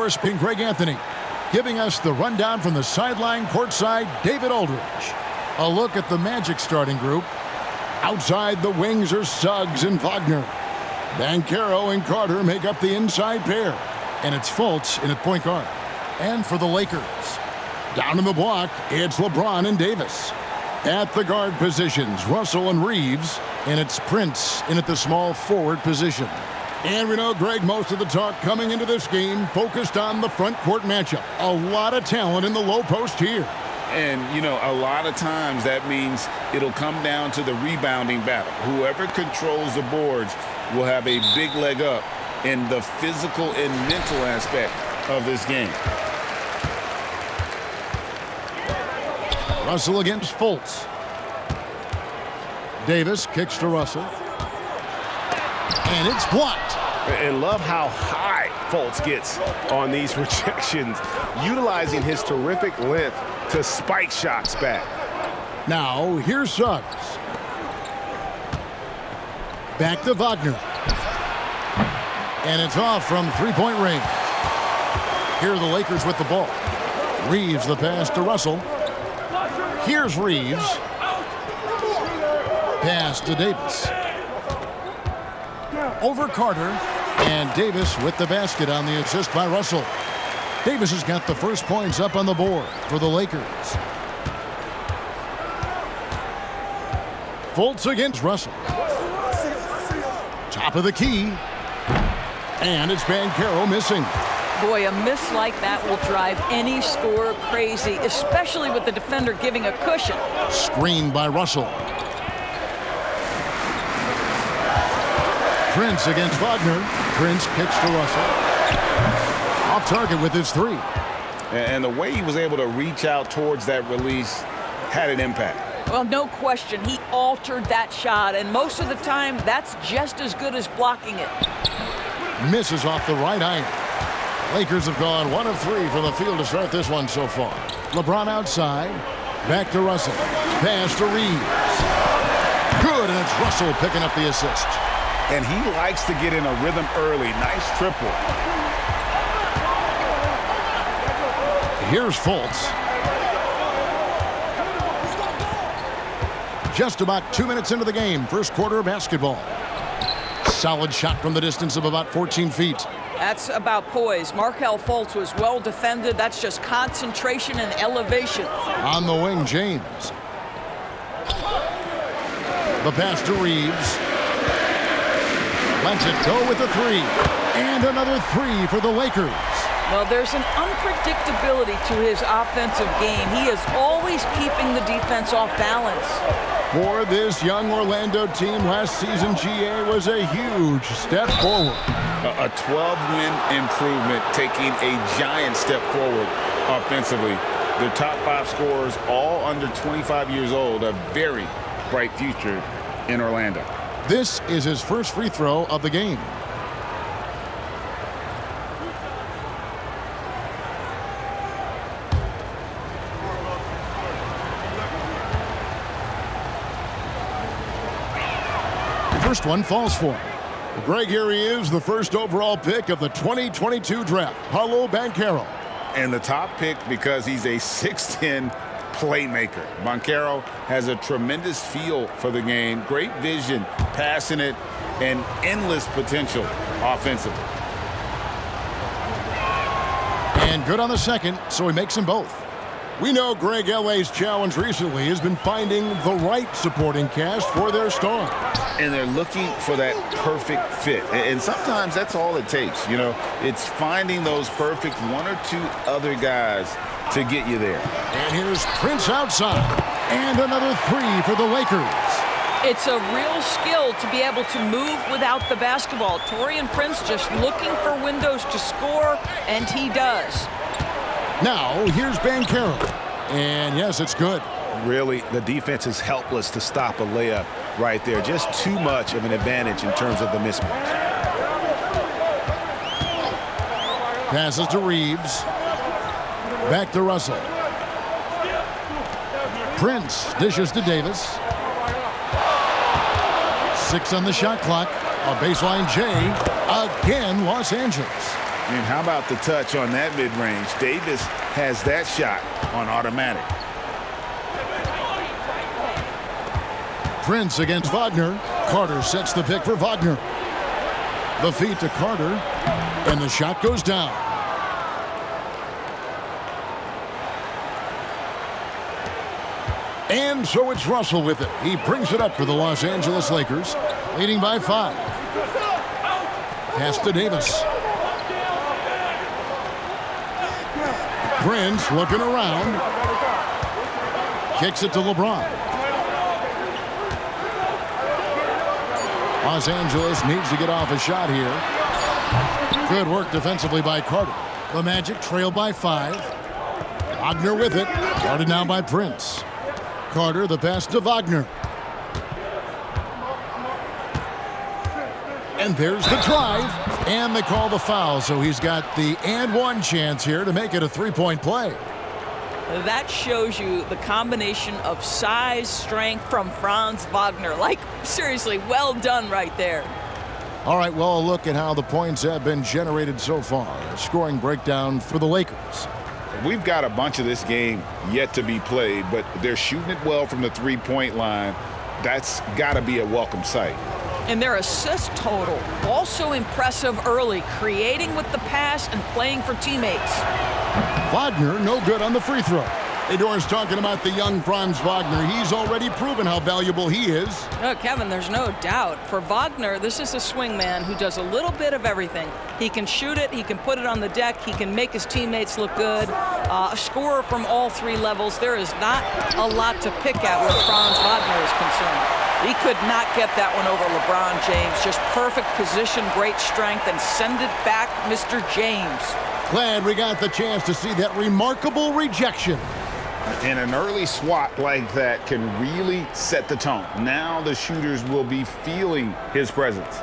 correspondent Greg Anthony, giving us the rundown from the sideline courtside, David Aldridge. A look at the Magic starting group. Outside the wings are Suggs and Wagner. Banchero and Carter make up the inside pair. And it's Fultz in at point guard. And for the Lakers, down in the block, it's LeBron and Davis. At the guard positions, Russell and Reeves. And it's Prince in at the small forward position. And we know, Greg, most of the talk coming into this game focused on the front court matchup. A lot of talent in the low post here. And, you know, a lot of times that means it'll come down to the rebounding battle. Whoever controls the boards will have a big leg up in the physical and mental aspect of this game. Russell against Fultz. Davis kicks to Russell. And it's blocked. And love how high Fultz gets on these rejections, utilizing his terrific length to spike shots back. Now, here's Suggs. Back to Wagner. And it's off from three-point range. Here are the Lakers with the ball. Reeves the pass to Russell. Here's Reeves. Pass to Davis. Over Carter. And Davis with the basket on the assist by Russell. Davis has got the first points up on the board for the Lakers. Fultz against Russell. Top of the key. And it's Banchero missing. Boy, a miss like that will drive any scorer crazy, especially with the defender giving a cushion. Screened by Russell. Prince against Wagner. Prince kicks to Russell. Off target with his three. And the way he was able to reach out towards that release had an impact. Well, no question. He altered that shot, and most of the time, that's just as good as blocking it. Misses off the right iron. Lakers have gone 1 of 3 from the field to start this one so far. LeBron outside. Back to Russell. Pass to Reeves. Good, and it's Russell picking up the assist. And he likes to get in a rhythm early. Nice triple. Here's Fultz. Just about 2 minutes into the game, first quarter of basketball. Solid shot from the distance of about 14 feet. That's about poise. Markelle Fultz was well defended. That's just concentration and elevation. On the wing, James. The pass to Reeves. Lets it go with a three. And another three for the Lakers. Well, there's an unpredictability to his offensive game. He is always keeping the defense off balance. For this young Orlando team, last season, GA was a huge step forward. A 12-win improvement, taking a giant step forward offensively. Their top 5 scorers, all under 25 years old, a very bright future in Orlando. This is his first free throw of the game. First one falls for him. Greg, here he is, the first overall pick of the 2022 draft, Paolo Banchero. And the top pick because he's a 6'10" playmaker. Banchero has a tremendous feel for the game, great vision, passing it, and endless potential offensively. And good on the second, so he makes them both. We know, Greg, LA's challenge recently has been finding the right supporting cast for their star. And they're looking for that perfect fit. And sometimes that's all it takes. You know, it's finding those perfect 1 or 2 other guys to get you there. And here's Prince outside. And another three for the Lakers. It's a real skill to be able to move without the basketball. Taurean Prince just looking for windows to score, and he does. Now, here's Banchero. And yes, it's good. Really, the defense is helpless to stop a layup right there. Just too much of an advantage in terms of the mismatch. Passes to Reeves. Back to Russell. Prince dishes to Davis. 6 on the shot clock. A baseline J. Again, Los Angeles. And how about the touch on that mid-range? Davis has that shot on automatic. Prince against Wagner. Carter sets the pick for Wagner. The feed to Carter, and the shot goes down. And so it's Russell with it. He brings it up for the Los Angeles Lakers, leading by 5. Pass to Davis. Prince looking around. Kicks it to LeBron. Los Angeles needs to get off a shot here. Good work defensively by Carter. The Magic trail by 5. Wagner with it. Guarded now by Prince. Carter, the pass to Wagner. And there's the drive. And they call the foul, so he's got the and one chance here to make it a three-point play. That shows you the combination of size, strength from Franz Wagner. Like, seriously, well done right there. All right, well, a look at how the points have been generated so far. A scoring breakdown for the Lakers. We've got a bunch of this game yet to be played, but they're shooting it well from the three-point line. That's got to be a welcome sight. And their assist total, also impressive early, creating with the pass and playing for teammates. Wagner, no good on the free throw. Hey, Doris, talking about the young Franz Wagner. He's already proven how valuable he is. Oh, Kevin, there's no doubt. For Wagner, this is a swingman who does a little bit of everything. He can shoot it, he can put it on the deck, he can make his teammates look good. A scorer from all 3 levels. There is not a lot to pick at where Franz Wagner is concerned. He could not get that one over LeBron James. Just perfect position, great strength, and send it back, Mr. James. Glad we got the chance to see that remarkable rejection. And an early swat like that can really set the tone. Now the shooters will be feeling his presence.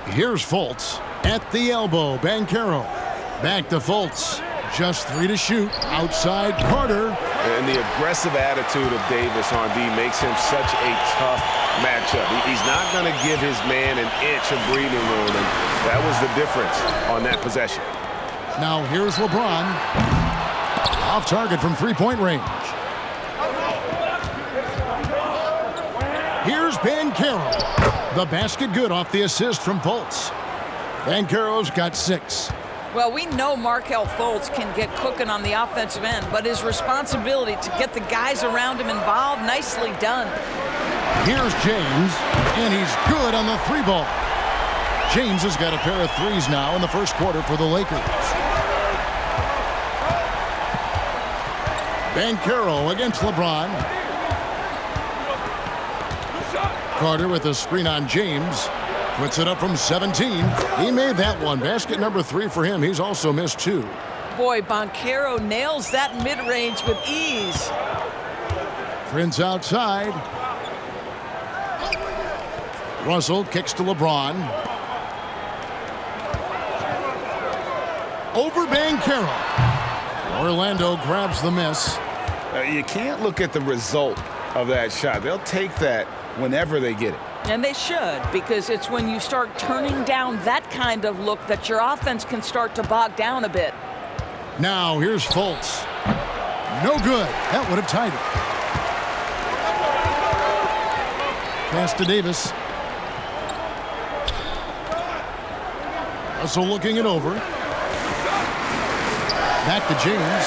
Here's Fultz at the elbow. Banchero back to Fultz. Just 3 to shoot. Outside Carter. And the aggressive attitude of Davis on D makes him such a tough matchup. He's not going to give his man an inch of breathing room, and that was the difference on that possession. Now here's LeBron. Off target from three-point range. Here's Banchero. The basket good off the assist from Fultz. Banchero's got 6. Well, we know Markelle Fultz can get cooking on the offensive end, but his responsibility to get the guys around him involved, nicely done. Here's James, and he's good on the 3-ball. James has got a pair of 3s now in the first quarter for the Lakers. Banchero against LeBron. Carter with a screen on James. Puts it up from 17. He made that one. Basket number 3 for him. He's also missed 2. Boy, Banchero nails that mid-range with ease. Prince outside. Russell kicks to LeBron. Over Banchero. Orlando grabs the miss. You can't look at the result of that shot. They'll take that whenever they get it. And they should, because it's when you start turning down that kind of look that your offense can start to bog down a bit. Now here's Fultz. No good. That would have tied it. Pass to Davis. Russell looking it over. Back to James.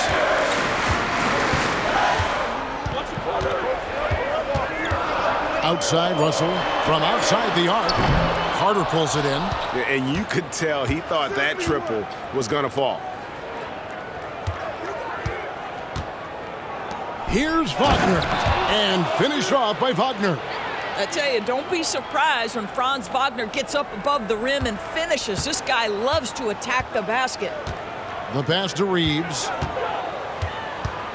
Outside Russell from outside the arc. Carter pulls it in. And you could tell he thought that triple was going to fall. Here's Wagner. And finished off by Wagner. I tell you, don't be surprised when Franz Wagner gets up above the rim and finishes. This guy loves to attack the basket. The pass to Reeves.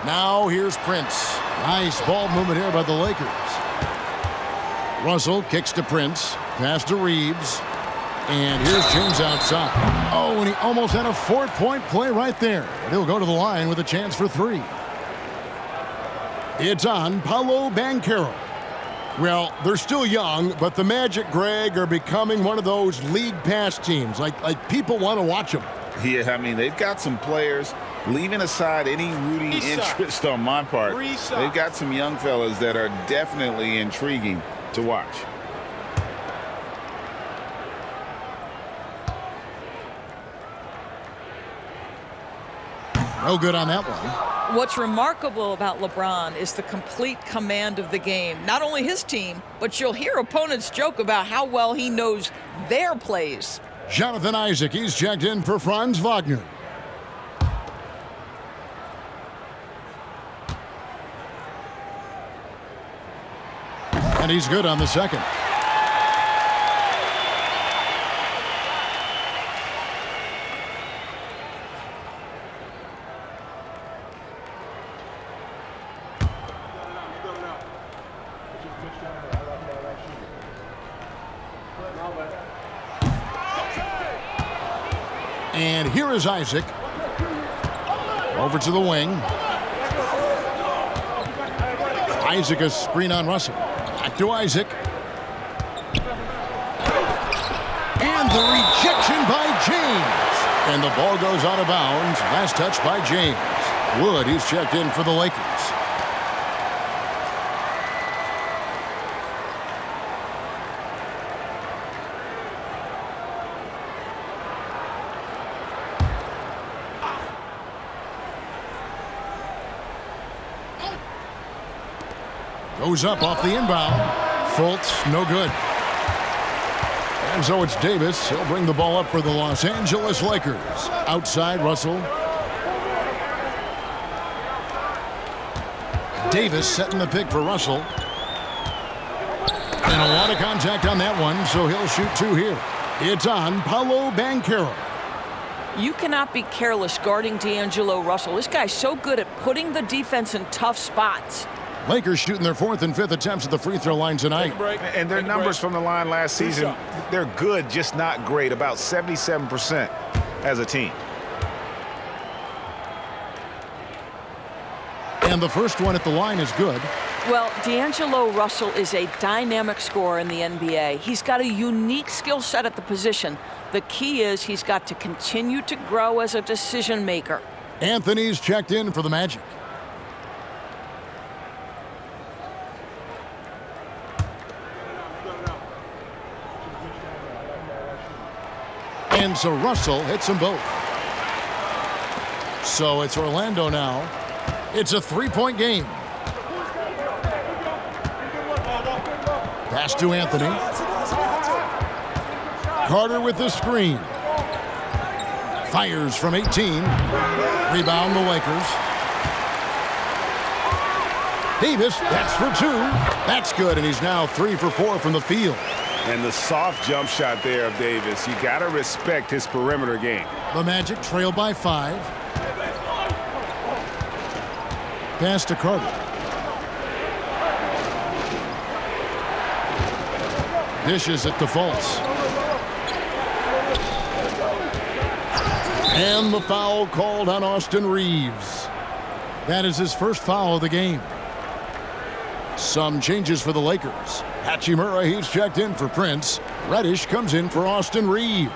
Now here's Prince. Nice ball movement here by the Lakers. Russell kicks to Prince. Pass to Reeves. And here's James outside. Oh, and he almost had a 4-point play right there. But he'll go to the line with a chance for 3. It's on Paolo Banchero. Well, they're still young, but the Magic, Greg, are becoming one of those league pass teams. Like people want to watch them. Yeah, I mean, they've got some players, leaving aside any rooting interest on my part, they've got some young fellas that are definitely intriguing to watch. No good on that one. What's remarkable about LeBron is the complete command of the game. Not only his team, but you'll hear opponents joke about how well he knows their plays. Jonathan Isaac, he's checked in for Franz Wagner. And he's good on the second. And here is Isaac. Over to the wing. Isaac, a screen on Russell. Back to Isaac. And the rejection by James. And the ball goes out of bounds. Last touch by James. Wood, he's checked in for the Lakers. Goes up off the inbound. Fultz, no good. And so it's Davis. He'll bring the ball up for the Los Angeles Lakers. Outside, Russell. Davis setting the pick for Russell. And a lot of contact on that one, so he'll shoot two here. It's on Paolo Banchero. You cannot be careless guarding D'Angelo Russell. This guy's so good at putting the defense in tough spots. Lakers shooting their fourth and fifth attempts at the free throw line tonight. And their numbers from the line last season, they're good, just not great. About 77% as a team. And the first one at the line is good. Well, D'Angelo Russell is a dynamic scorer in the NBA. He's got a unique skill set at the position. The key is he's got to continue to grow as a decision maker. Anthony's checked in for the Magic. And so Russell hits them both. So it's Orlando now. It's a three-point game. Pass to Anthony. Carter with the screen. Fires from 18. Rebound the Lakers. Davis, that's for two. That's good, and he's now 3 for 4 from the field. And the soft jump shot there of Davis. You got to respect his perimeter game. The Magic trail by 5. Pass to Carter. Dishes it to Fultz. And the foul called on Austin Reeves. That is his first foul of the game. Some changes for the Lakers. Hachimura, he's checked in for Prince. Reddish comes in for Austin Reeves.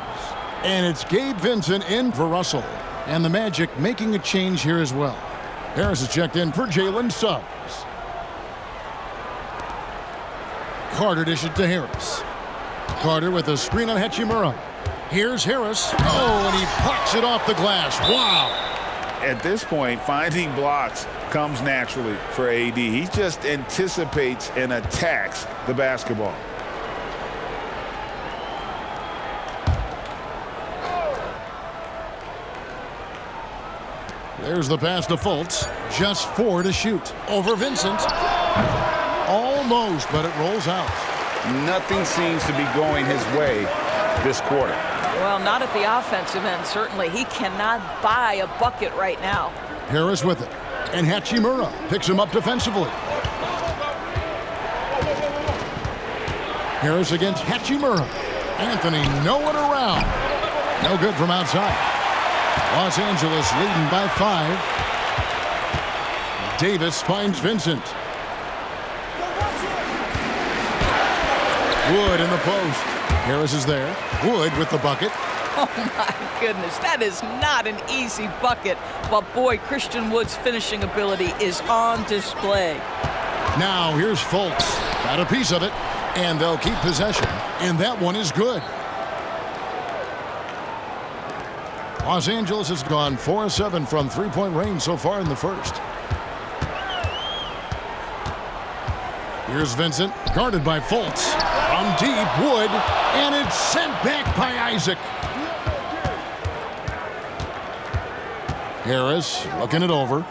And it's Gabe Vincent in for Russell. And the Magic making a change here as well. Harris is checked in for Jalen Suggs. Carter dishes to Harris. Carter with a screen on Hachimura. Here's Harris. Oh, and he pucks it off the glass. Wow. At this point, finding blocks comes naturally for AD. He just anticipates and attacks the basketball. There's the pass to Fultz. Just 4 to shoot. Over Vincent. Almost, but it rolls out. Nothing seems to be going his way this quarter. Well, not at the offensive end, certainly. He cannot buy a bucket right now. Harris with it. And Hachimura picks him up defensively. Harris against Hachimura. Anthony, no one around. No good from outside. Los Angeles leading by 5. Wood in the post. Harris is there. Wood with the bucket. Oh, my goodness. That is not an easy bucket. But, boy, Christian Wood's finishing ability is on display. Now here's Fultz. Got a piece of it. And they'll keep possession. And that one is good. Los Angeles has gone 4-7 from three-point range so far in the first. Here's Vincent, guarded by Fultz. From deep, Wood, and it's sent back by Isaac. Harris looking it over.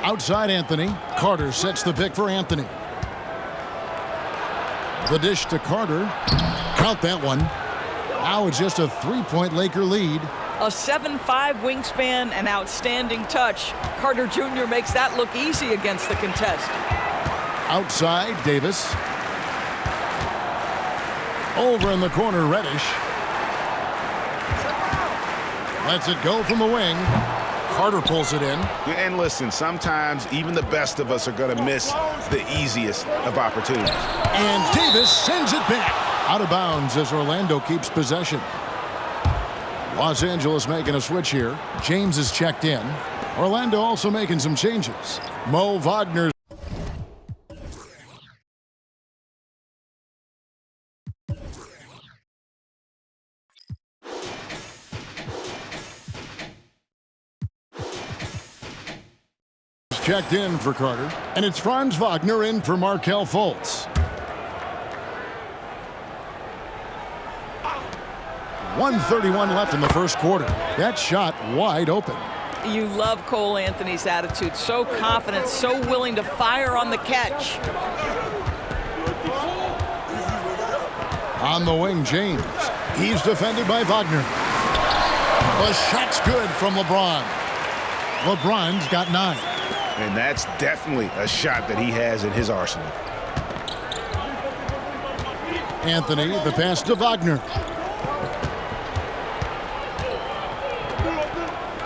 Outside Anthony. Carter sets the pick for Anthony. The dish to Carter. Count that one. Now it's just a three-point Laker lead. A 7'5" wingspan and outstanding touch. Carter Jr. makes that look easy against the contest. Outside, Davis. Over in the corner, Reddish. Lets it go from the wing. Carter pulls it in. And listen, sometimes even the best of us are going to miss the easiest of opportunities. And Davis sends it back. Out of bounds as Orlando keeps possession. Los Angeles making a switch here. James is checked in. Orlando also making some changes. Mo Wagner. Checked in for Carter. And it's Franz Wagner in for Markelle Fultz. 1:31 left in the first quarter. That shot wide open. You love Cole Anthony's attitude. So confident, so willing to fire on the catch. On the wing, James. He's defended by Wagner. The shot's good from LeBron. LeBron's got 9. And that's definitely a shot that he has in his arsenal. Anthony, the pass to Wagner.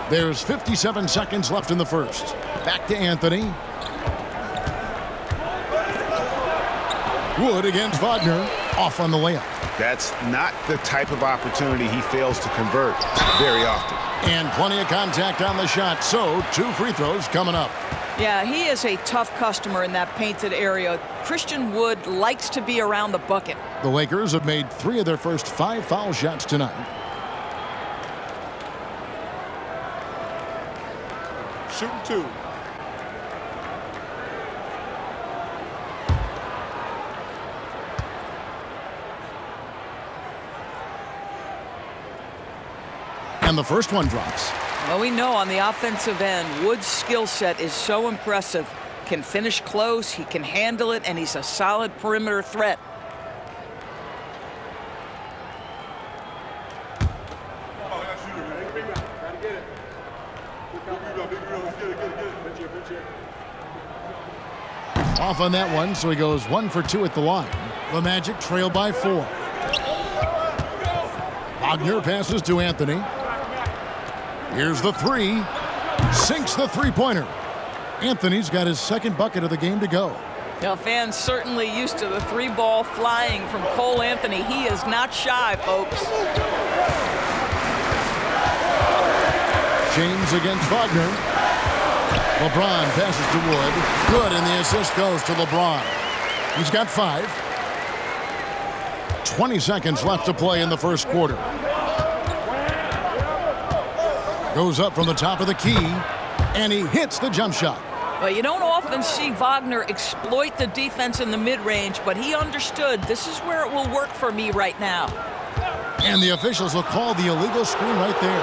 There's 57 seconds left in the first. Back to Anthony. Wood against Wagner. Off on the layup. That's not the type of opportunity he fails to convert very often. And plenty of contact on the shot, so 2 free throws coming up. Yeah, he is a tough customer in that painted area. Christian Wood likes to be around the bucket. The Lakers have made 3 of their first 5 foul shots tonight. Shooting 2. And the first one drops. Well, we know on the offensive end, Wood's skill set is so impressive. Can finish close, he can handle it, and he's a solid perimeter threat. Off on that one, so he goes 1 for 2 at the line. The Magic trail by 4. Wagner passes to Anthony. Here's the 3. Sinks the three-pointer. Anthony's got his second bucket of the game to go. Now, fans certainly used to the 3-ball flying from Cole Anthony. He is not shy, folks. James against Wagner. LeBron passes to Wood. Good, and the assist goes to LeBron. He's got 5. 20 seconds left to play in the first quarter. Goes up from the top of the key, and he hits the jump shot. Well, you don't often see Wagner exploit the defense in the mid-range, but he understood this is where it will work for me right now. And the officials will call the illegal screen right there.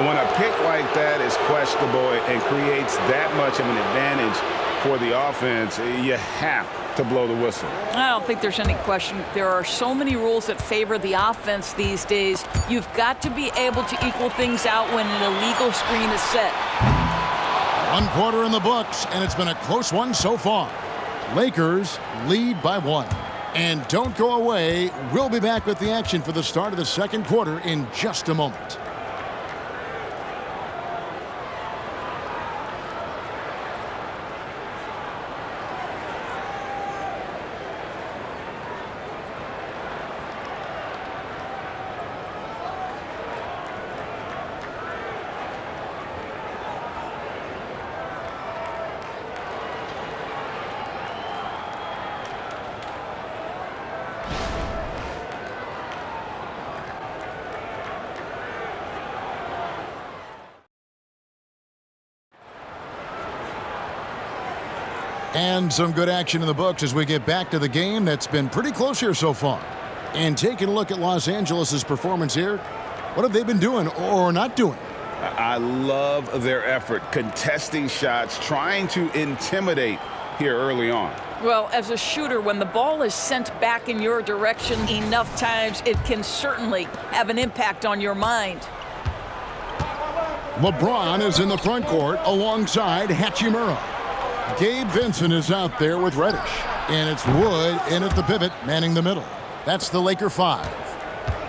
When a pick like that is questionable and creates that much of an advantage for the offense, you have to blow the whistle. I don't think there's any question. There are so many rules that favor the offense these days. You've got to be able to equal things out when an illegal screen is set. 1 quarter in the books, and it's been a close one so far. Lakers lead by 1. And don't go away. We'll be back with the action for the start of the second quarter in just a moment. And some good action in the books as we get back to the game that's been pretty close here so far. And taking a look at Los Angeles' performance here, what have they been doing or not doing? I love their effort, contesting shots, trying to intimidate here early on. Well, as a shooter, when the ball is sent back in your direction enough times, it can certainly have an impact on your mind. LeBron is in the front court alongside Hachimura. Gabe Vincent is out there with Reddish. And it's Wood in at the pivot, manning the middle. That's the Laker 5.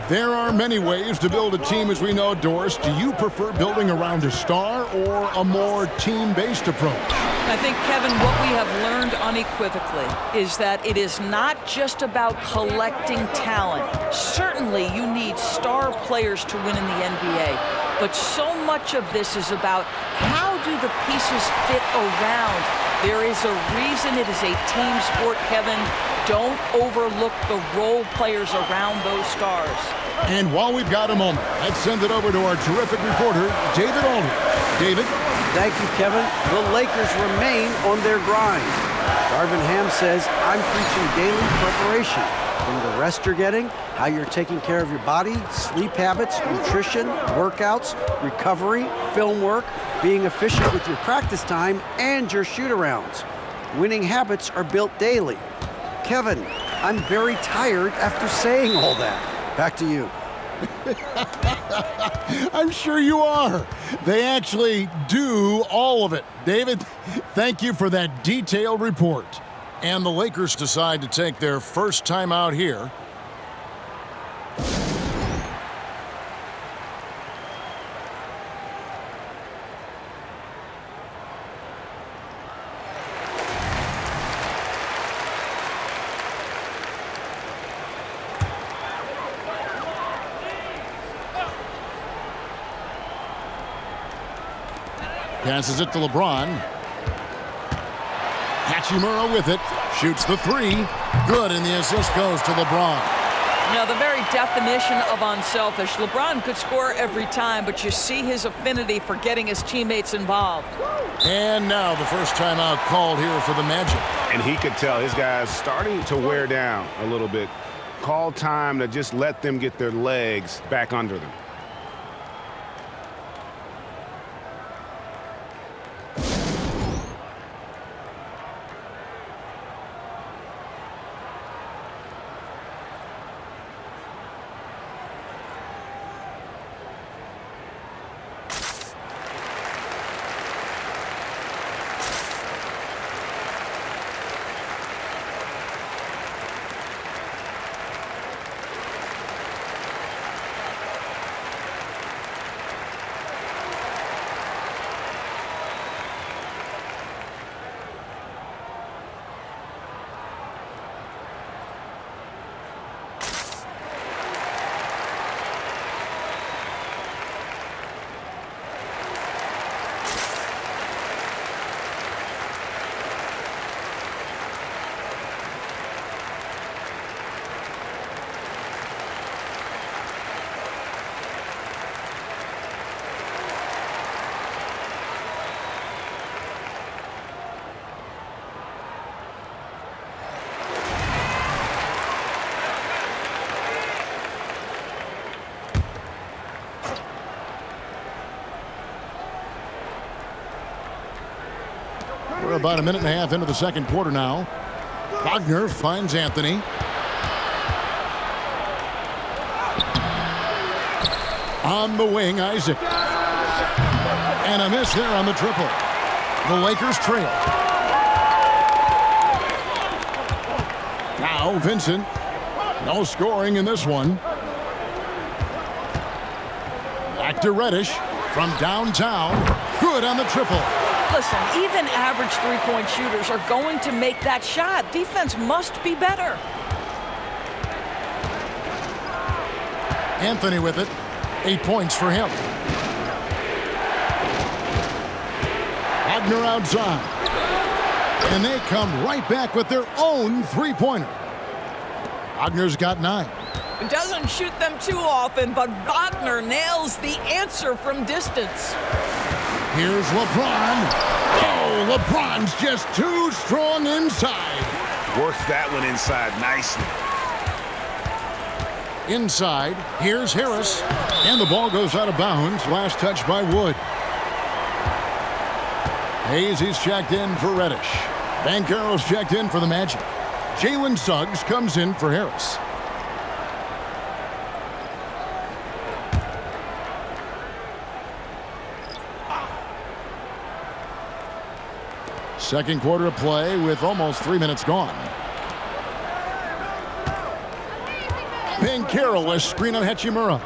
There are many ways to build a team, as we know, Doris. Do you prefer building around a star or a more team-based approach? I think, Kevin, what we have learned unequivocally is that it is not just about collecting talent. Certainly, you need star players to win in the NBA. But so much of this is about how do the pieces fit around. There is a reason it is a team sport, Kevin. Don't overlook the role players around those stars. And while we've got a moment, let's send it over to our terrific reporter, David Aldridge. David? Thank you, Kevin. The Lakers remain on their grind. Darvin Ham says, I'm preaching daily preparation. From the rest you're getting, how you're taking care of your body, sleep habits, nutrition, workouts, recovery, film work, being efficient with your practice time, and your shoot-arounds. Winning habits are built daily. Kevin, I'm very tired after saying all that. Back to you. I'm sure you are. They actually do all of it. David, thank you for that detailed report. And the Lakers decide to take their first time out here. Passes it to LeBron. Hachimura with it. Shoots the three. Good, and the assist goes to LeBron. Now, the very definition of unselfish. LeBron could score every time, but you see his affinity for getting his teammates involved. And now the first timeout called here for the Magic. And he could tell his guys starting to wear down a little bit. Call time to just let them get their legs back under them. We're about a minute and a half into the second quarter now. Wagner finds Anthony. On the wing, Isaac. And a miss there on the triple. The Lakers trail. Now Vincent. No scoring in this one. Back to Reddish from downtown. Good on the triple. Listen, even average three-point shooters are going to make that shot. Defense must be better. Anthony with it. 8 points for him. Wagner outside. And they come right back with their own three-pointer. Wagner's got 9. Doesn't shoot them too often, but Wagner nails the answer from distance. Here's LeBron. Oh, LeBron's just too strong inside. Works that one inside nicely. Inside, here's Harris. And the ball goes out of bounds. Last touch by Wood. Hayes, he's checked in for Reddish. Banchero's checked in for the Magic. Jalen Suggs comes in for Harris. Second quarter of play with almost 3 minutes gone. Banchero, a screen on Hachimura.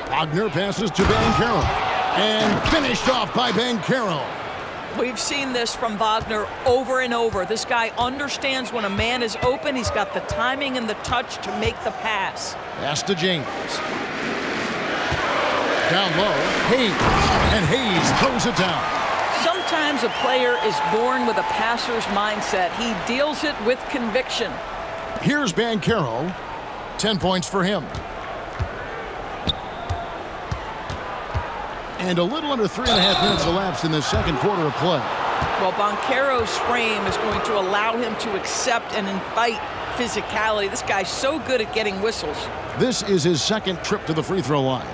Wagner passes to Banchero. And finished off by Banchero. We've seen this from Wagner over and over. This guy understands when a man is open. He's got the timing and the touch to make the pass. Pass to James. Down low, Hayes. And Hayes throws it down. Sometimes a player is born with a passer's mindset. He deals it with conviction. Here's Banchero. 10 points for him. And a little under 3.5 minutes elapsed in the second quarter of play. Well, Banchero's frame is going to allow him to accept and invite physicality. This guy's so good at getting whistles. This is his second trip to the free throw line.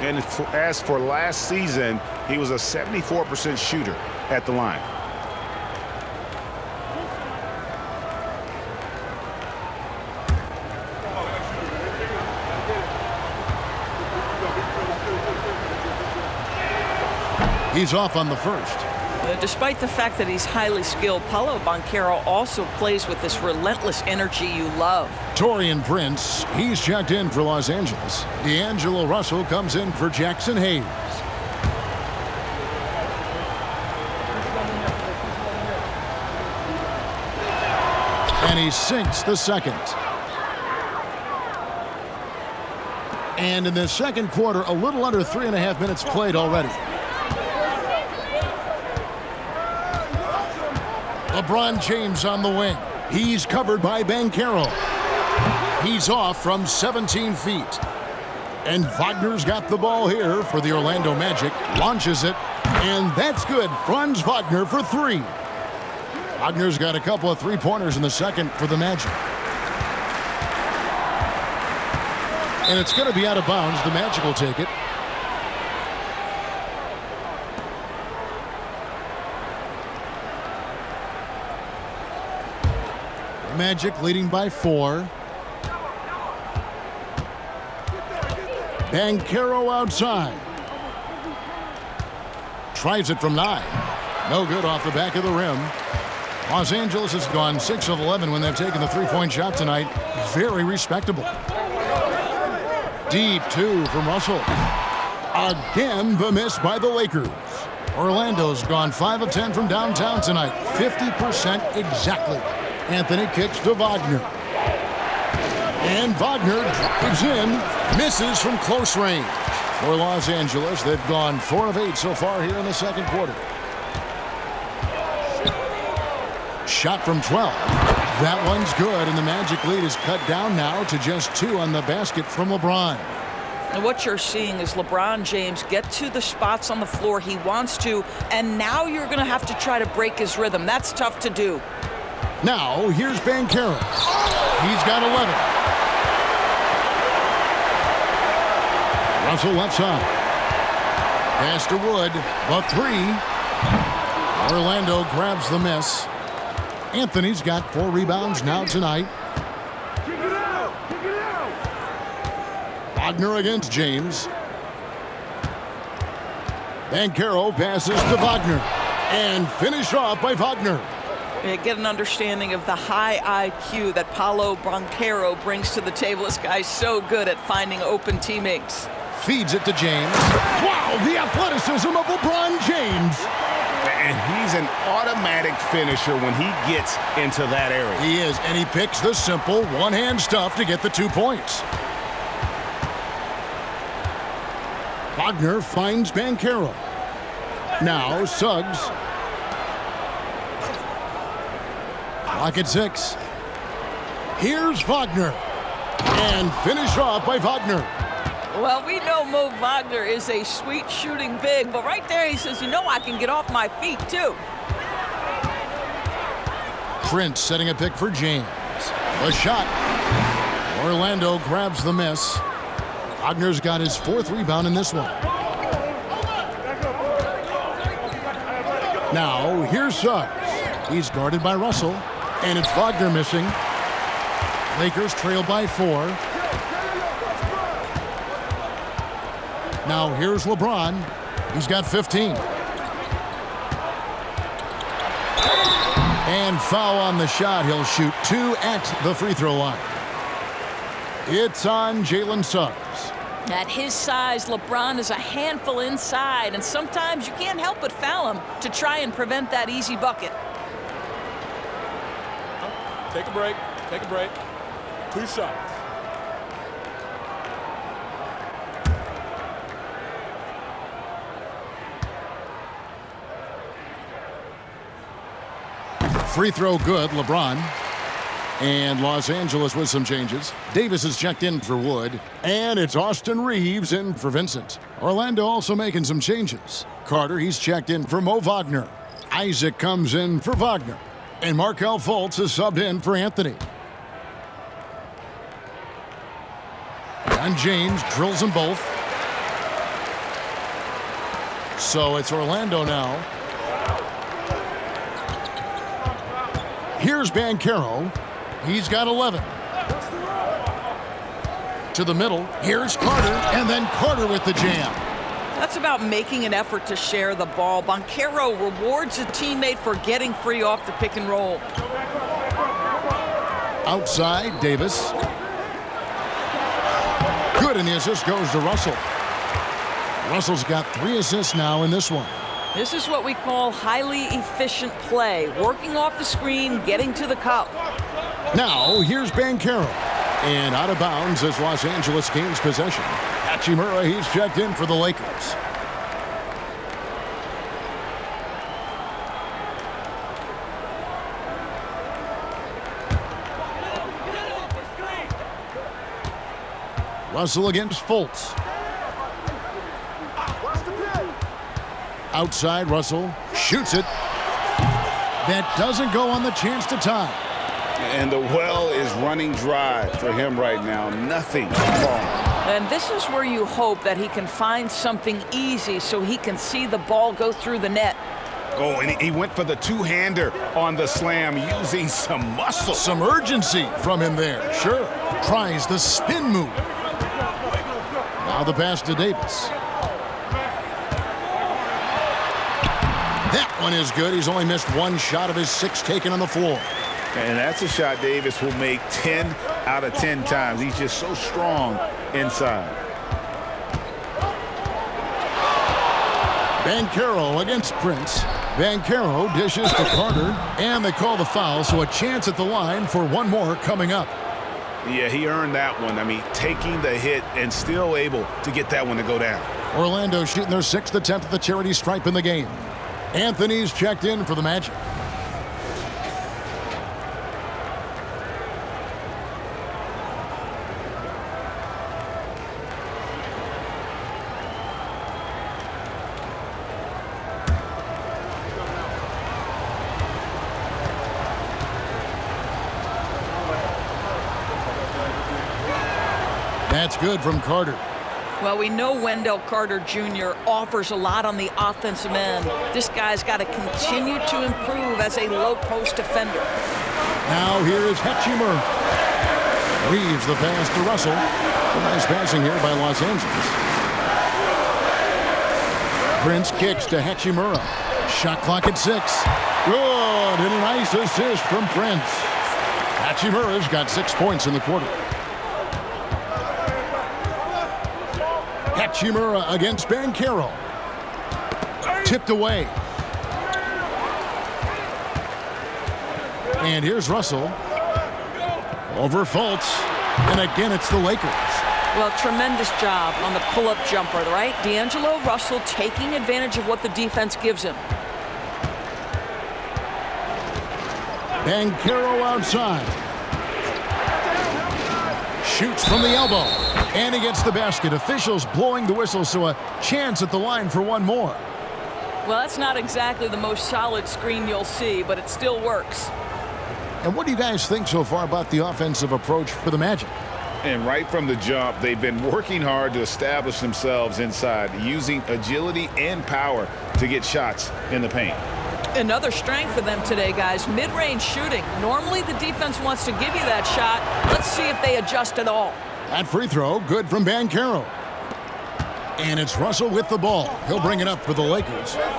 And as for last season, he was a 74% shooter at the line. He's off on the first. Despite the fact that he's highly skilled, Paolo Banchero also plays with this relentless energy you love. Taurean Prince, he's checked in for Los Angeles. D'Angelo Russell comes in for Jackson Hayes. And he sinks the second. And in the second quarter, a little under 3.5 minutes played already. LeBron James on the wing. He's covered by Banchero. He's off from 17 feet. And Wagner's got the ball here for the Orlando Magic. Launches it, and that's good. Franz Wagner for three. Wagner's got a couple of three-pointers in the second for the Magic. And it's going to be out of bounds. The Magic will take it. Magic leading by 4. Banchero outside. Tries it from 9. No good off the back of the rim. Los Angeles has gone 6 of 11 when they've taken the three-point shot tonight. Very respectable. Deep 2 from Russell. Again, the miss by the Lakers. Orlando's gone 5 of 10 from downtown tonight. 50% exactly. Anthony kicks to Wagner. And Wagner drives in, misses from close range. For Los Angeles, they've gone 4 of 8 so far here in the second quarter. Shot from 12. That one's good, and the Magic lead is cut down now to just 2 on the basket from LeBron. And what you're seeing is LeBron James get to the spots on the floor he wants to, and now you're going to have to try to break his rhythm. That's tough to do. Now, here's Banchero. He's got 11. Russell left side. Pass to Wood. The 3. Orlando grabs the miss. Anthony's got 4 rebounds now tonight. Wagner against James. Banchero passes to Wagner. And finished off by Wagner. Get an understanding of the high IQ that Paolo Banchero brings to the table. This guy's so good at finding open teammates. Feeds it to James. Wow, the athleticism of LeBron James. And he's an automatic finisher when he gets into that area. He is, and he picks the simple one-hand stuff to get the 2 points. Wagner finds Banchero. Now Suggs. Clock at 6. Here's Wagner. And finished off by Wagner. Well, we know Mo Wagner is a sweet shooting big, but right there he says, you know, I can get off my feet too. Prince setting a pick for James. The shot. Orlando grabs the miss. Wagner's got his 4th rebound in this one. Now, here's Suggs. He's guarded by Russell, and it's Wagner missing. Lakers trail by 4. Now, here's LeBron. He's got 15. And foul on the shot. He'll shoot 2 at the free throw line. It's on Jalen Suggs. At his size, LeBron is a handful inside, and sometimes you can't help but foul him to try and prevent that easy bucket. Take a break. Take a break. 2 shots. Free throw good, LeBron. And Los Angeles with some changes. Davis is checked in for Wood. And it's Austin Reeves in for Vincent. Orlando also making some changes. Carter, he's checked in for Mo Wagner. Isaac comes in for Wagner. And Markelle Fultz is subbed in for Anthony. And James drills them both. So it's Orlando now. Here's Banchero. He's got 11. To the middle. Here's Carter. And then Carter with the jam. That's about making an effort to share the ball. Banchero rewards a teammate for getting free off the pick and roll. Outside, Davis. Good, and the assist goes to Russell. Russell's got 3 assists now in this one. This is what we call highly efficient play. Working off the screen, getting to the cup. Now, here's Banchero. And out of bounds as Los Angeles gains possession. Hachimura, he's checked in for the Lakers. Russell against Fultz. Outside, Russell shoots it. That doesn't go on the chance to tie. And the well is running dry for him right now. Nothing falling. And this is where you hope that he can find something easy so he can see the ball go through the net. Oh, and he went for the 2-hander on the slam using some muscle. Some urgency from him there. Sure. Tries the spin move. Now the pass to Davis. That one is good. He's only missed 1 shot of his 6 taken on the floor. And that's a shot Davis will make 10 out of 10 times. He's just so strong inside. Banchero against Prince. Banchero dishes to Carter, and they call the foul, so a chance at the line for one more coming up. Yeah, he earned that one. I mean, taking the hit and still able to get that one to go down. Orlando shooting their 6th attempt at the charity stripe in the game. Anthony's checked in for the Magic. That's good from Carter. Well, we know Wendell Carter Jr. offers a lot on the offensive end. This guy's got to continue to improve as a low-post defender. Now here is Hachimura. Reeves the pass to Russell. A nice passing here by Los Angeles. Prince kicks to Hachimura. Shot clock at 6. Good, and a nice assist from Prince. Hachimura's got 6 points in the quarter. Hachimura against Banchero. Tipped away. And here's Russell. Over Fultz. And again, it's the Lakers. Well, tremendous job on the pull-up jumper, right? D'Angelo Russell taking advantage of what the defense gives him. Banchero outside. Shoots from the elbow. And he gets the basket. Officials blowing the whistle, so a chance at the line for one more. Well, that's not exactly the most solid screen you'll see, but it still works. And what do you guys think so far about the offensive approach for the Magic? And right from the jump, they've been working hard to establish themselves inside, using agility and power to get shots in the paint. Another strength for them today, guys, mid-range shooting. Normally the defense wants to give you that shot. Let's see if they adjust at all. That free throw, good from Banchero. And it's Russell with the ball. He'll bring it up for the Lakers. And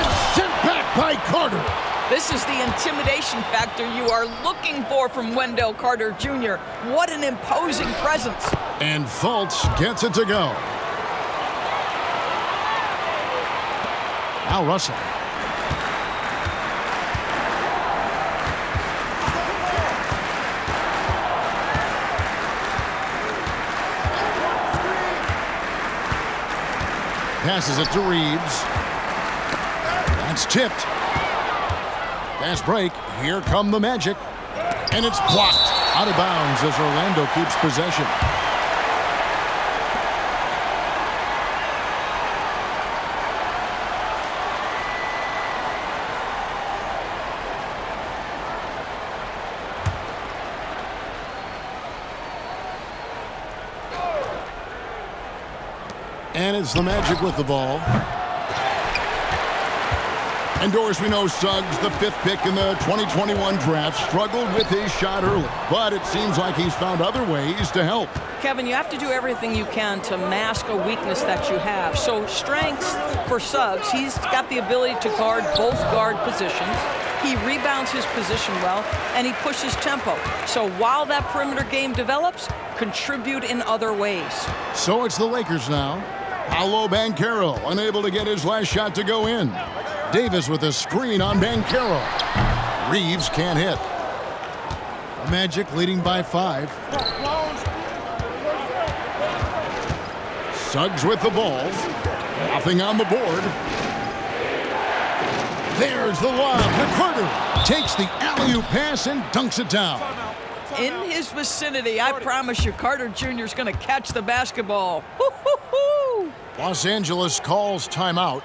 it's sent back by Carter. This is the intimidation factor you are looking for from Wendell Carter Jr. What an imposing presence. And Fultz gets it to go. Now Russell. Passes it to Reeves. That's tipped. Fast break. Here come the Magic. And it's blocked out of bounds as Orlando keeps possession. And it's the Magic with the ball. And Doris, we know Suggs, the 5th pick in the 2021 draft, struggled with his shot early. But it seems like he's found other ways to help. Kevin, you have to do everything you can to mask a weakness that you have. So strengths for Suggs, he's got the ability to guard both guard positions. He rebounds his position well, and he pushes tempo. So while that perimeter game develops, contribute in other ways. So it's the Lakers now. Paolo Banchero unable to get his last shot to go in. Davis with a screen on Banchero. Reeves can't hit. The Magic leading by 5. Suggs with the ball. Nothing on the board. There's the lob to Carter. Takes the alley-oop pass and dunks it down. In his vicinity, I promise you, Carter Jr. is going to catch the basketball. Woo-hoo-hoo! Los Angeles calls timeout.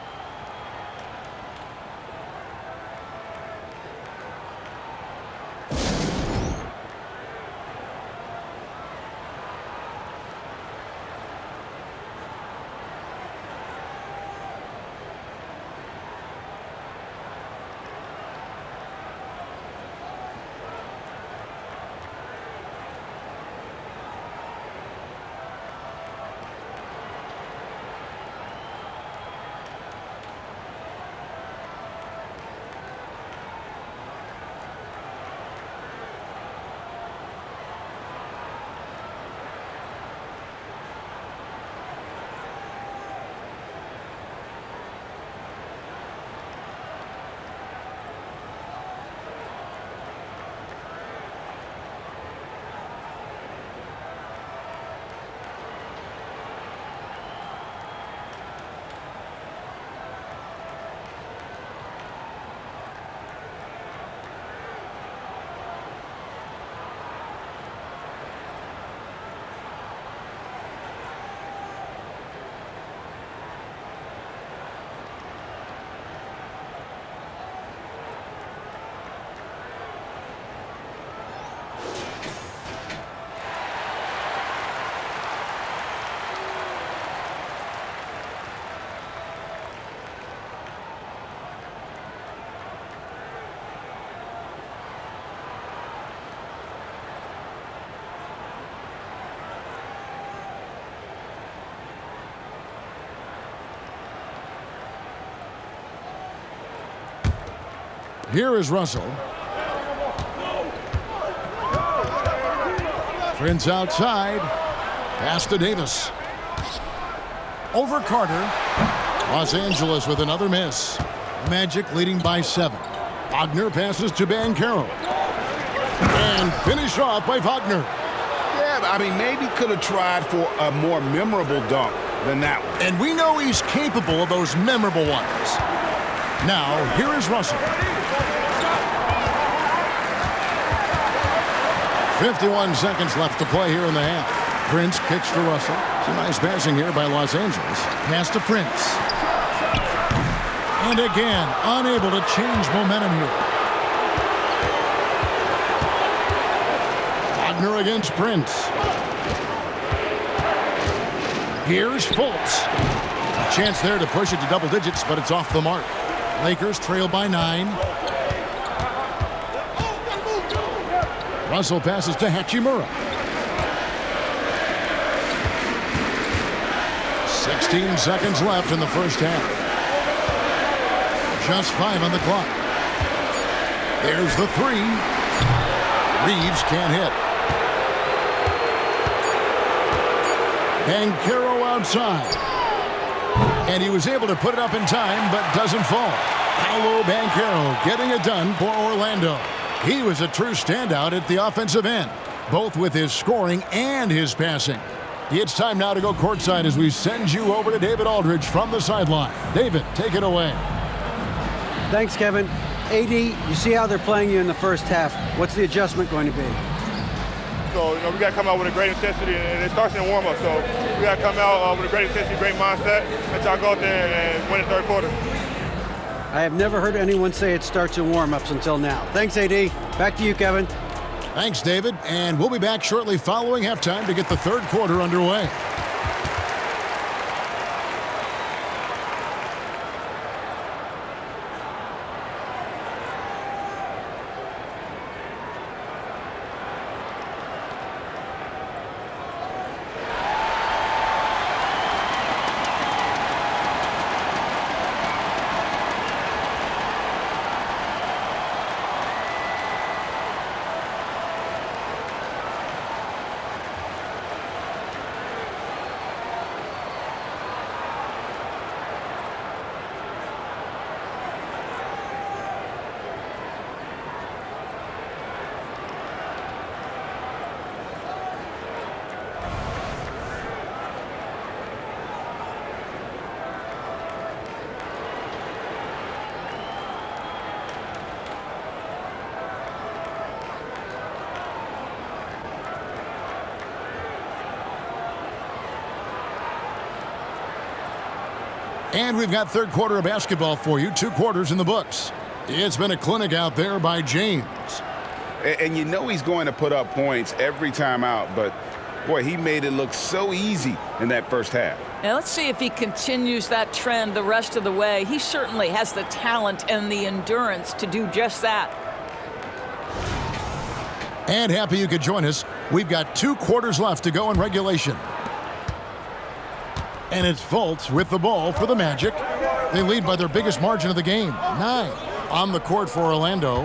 Here is Russell. Prince outside. Pass to Davis. Over Carter. Los Angeles with another miss. Magic leading by 7. Wagner passes to Banchero. And finished off by Wagner. Yeah, I mean, maybe could have tried for a more memorable dunk than that one. And we know he's capable of those memorable ones. Now, here is Russell. 51 seconds left to play here in the half. Prince kicks to Russell. Some nice passing here by Los Angeles. Pass to Prince. And again, unable to change momentum here. Wagner against Prince. Here's Fultz. A chance there to push it to double digits, but it's off the mark. Lakers trail by 9. Russell passes to Hachimura. 16 seconds left in the first half. Just 5 on the clock. There's the 3. Reeves can't hit. Banchero outside. And he was able to put it up in time, but doesn't fall. Paolo Banchero getting it done for Orlando. He was a true standout at the offensive end, both with his scoring and his passing. It's time now to go courtside as we send you over to David Aldridge from the sideline. David, take it away. Thanks, Kevin. AD, you see how they're playing you in the first half. What's the adjustment going to be? So, we got to come out with a great intensity, and it starts in warm-up. So we got to come out with a great intensity, great mindset, let y'all go out there and win the third quarter. I have never heard anyone say it starts in warm-ups until now. Thanks, AD. Back to you, Kevin. Thanks, David. And we'll be back shortly following halftime to get the third quarter underway. And we've got third quarter of basketball for you. 2 quarters in the books. It's been a clinic out there by James. And you know he's going to put up points every time out, but boy, he made it look so easy in that first half. Now let's see if he continues that trend the rest of the way. He certainly has the talent and the endurance to do just that. And happy you could join us. We've got 2 quarters left to go in regulation. And it's Fultz with the ball for the Magic. They lead by their biggest margin of the game, 9. On the court for Orlando.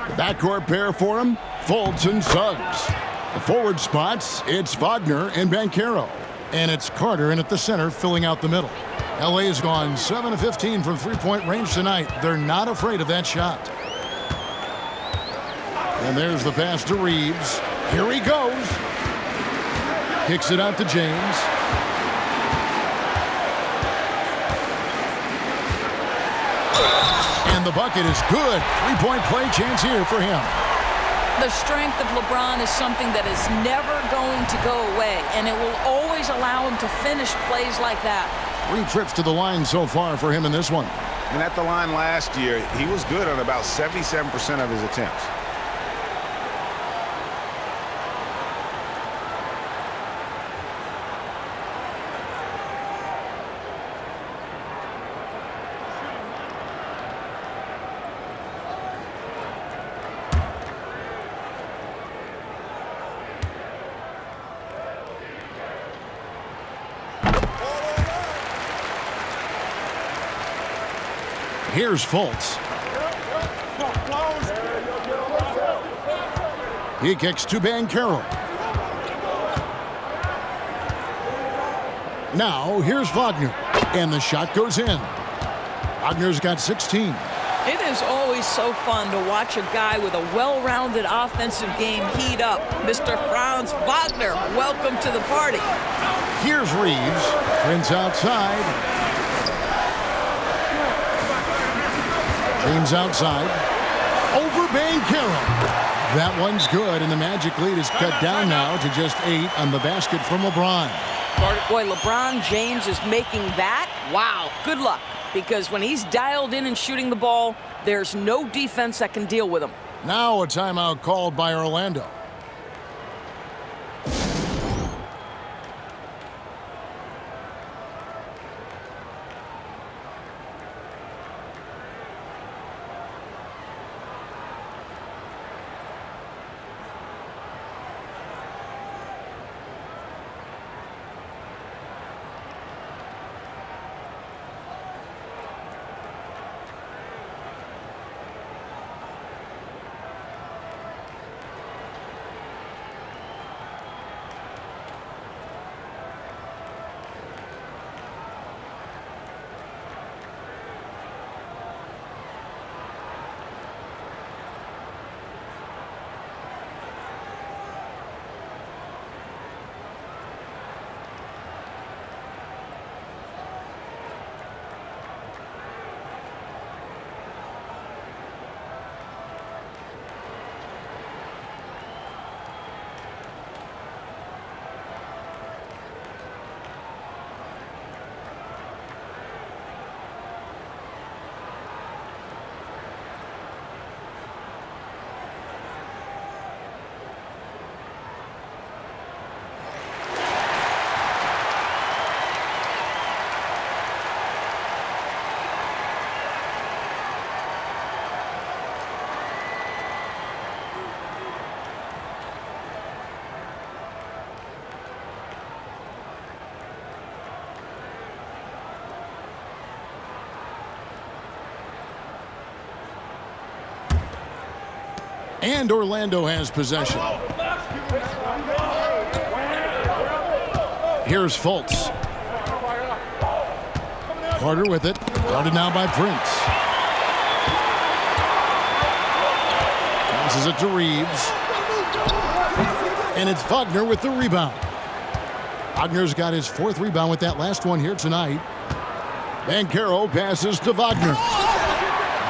The backcourt pair for him, Fultz and Suggs. The forward spots, it's Wagner and Banchero. And it's Carter in at the center, filling out the middle. LA has gone 7 of 15 from three-point range tonight. They're not afraid of that shot. And there's the pass to Reeves. Here he goes. Kicks it out to James. And the bucket is good. 3-point play chance here for him. The strength of LeBron is something that is never going to go away, and it will always allow him to finish plays like that. 3 trips to the line so far for him in this one. And at the line last year, he was good on about 77% of his attempts. Here's Fultz. He kicks to Banchero. Now, here's Wagner. And the shot goes in. Wagner's got 16. It is always so fun to watch a guy with a well-rounded offensive game heat up. Mr. Franz Wagner, welcome to the party. Here's Reeves. Prince outside. James outside. Over Banchero. That one's good, and the Magic lead is cut down now to just 8 on the basket from LeBron. Boy, LeBron James is making that. Wow, good luck. Because when he's dialed in and shooting the ball, there's no defense that can deal with him. Now a timeout called by Orlando. And Orlando has possession. Here's Fultz. Carter with it. Guarded now by Prince. Passes it to Reeves. And it's Wagner with the rebound. Wagner's got his 4th rebound with that last one here tonight. Banchero passes to Wagner.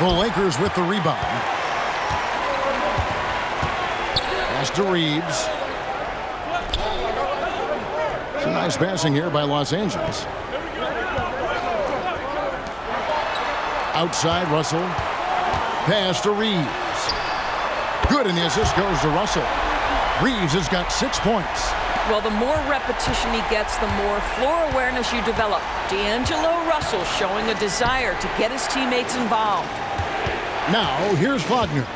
The Lakers with the rebound. Pass to Reeves. Some nice passing here by Los Angeles. Outside, Russell. Pass to Reeves. Good, and the assist goes to Russell. Reeves has got 6 points. Well, the more repetition he gets, the more floor awareness you develop. D'Angelo Russell showing a desire to get his teammates involved. Now, here's Wagner.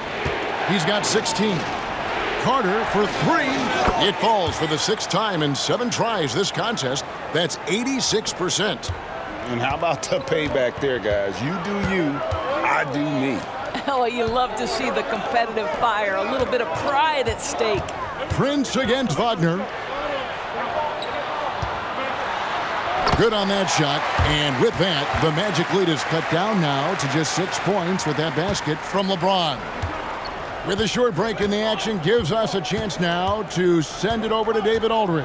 He's got 16. Carter for 3. It falls for the 6th time in 7 tries this contest. That's 86%. And how about the payback there, guys? You do you, I do me. Oh, you love to see the competitive fire. A little bit of pride at stake. Prince against Wagner. Good on that shot. And with that, the Magic lead is cut down now to just 6 points with that basket from LeBron. With a short break in the action, gives us a chance now to send it over to David Aldridge.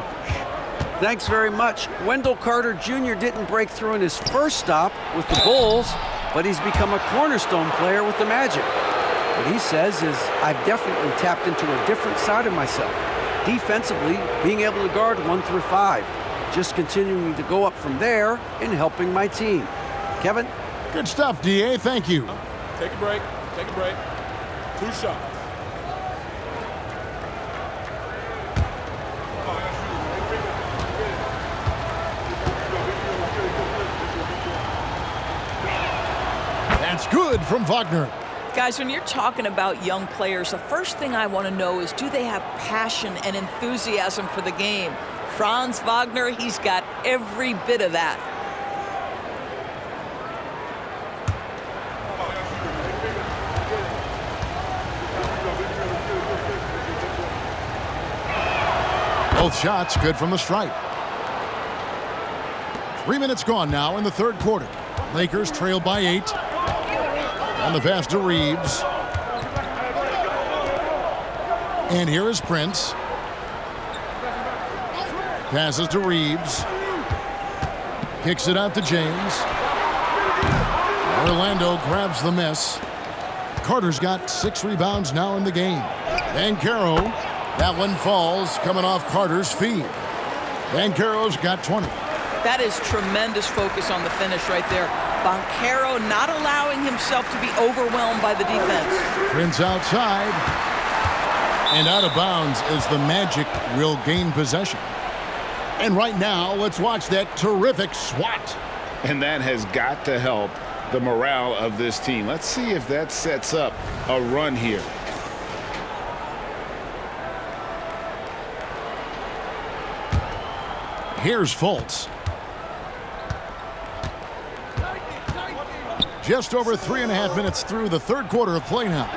Thanks very much. Wendell Carter Jr. didn't break through in his first stop with the Bulls, but he's become a cornerstone player with the Magic. What he says is, I've definitely tapped into a different side of myself. Defensively, being able to guard 1 through 5. Just continuing to go up from there and helping my team. Kevin? Good stuff, DA. Thank you. Take a break. Take a break. 2 shots. That's good from Wagner. Guys, when you're talking about young players, the first thing I want to know is, do they have passion and enthusiasm for the game? Franz Wagner, he's got every bit of that. Both shots good from the stripe. 3 minutes gone now in the 3rd quarter. Lakers trail by 8. On the pass to Reeves. And here is Prince. Passes to Reeves. Kicks it out to James. Orlando grabs the miss. Carter's got 6 rebounds now in the game. Banchero, that one falls, coming off Carter's feed. Banchero's got 20. That is tremendous focus on the finish right there. Banchero not allowing himself to be overwhelmed by the defense. Prince outside. And out of bounds as the Magic will gain possession. And right now, let's watch that terrific swat. And that has got to help the morale of this team. Let's see if that sets up a run here. Here's Fultz. Just over 3.5 minutes through the third quarter of play now.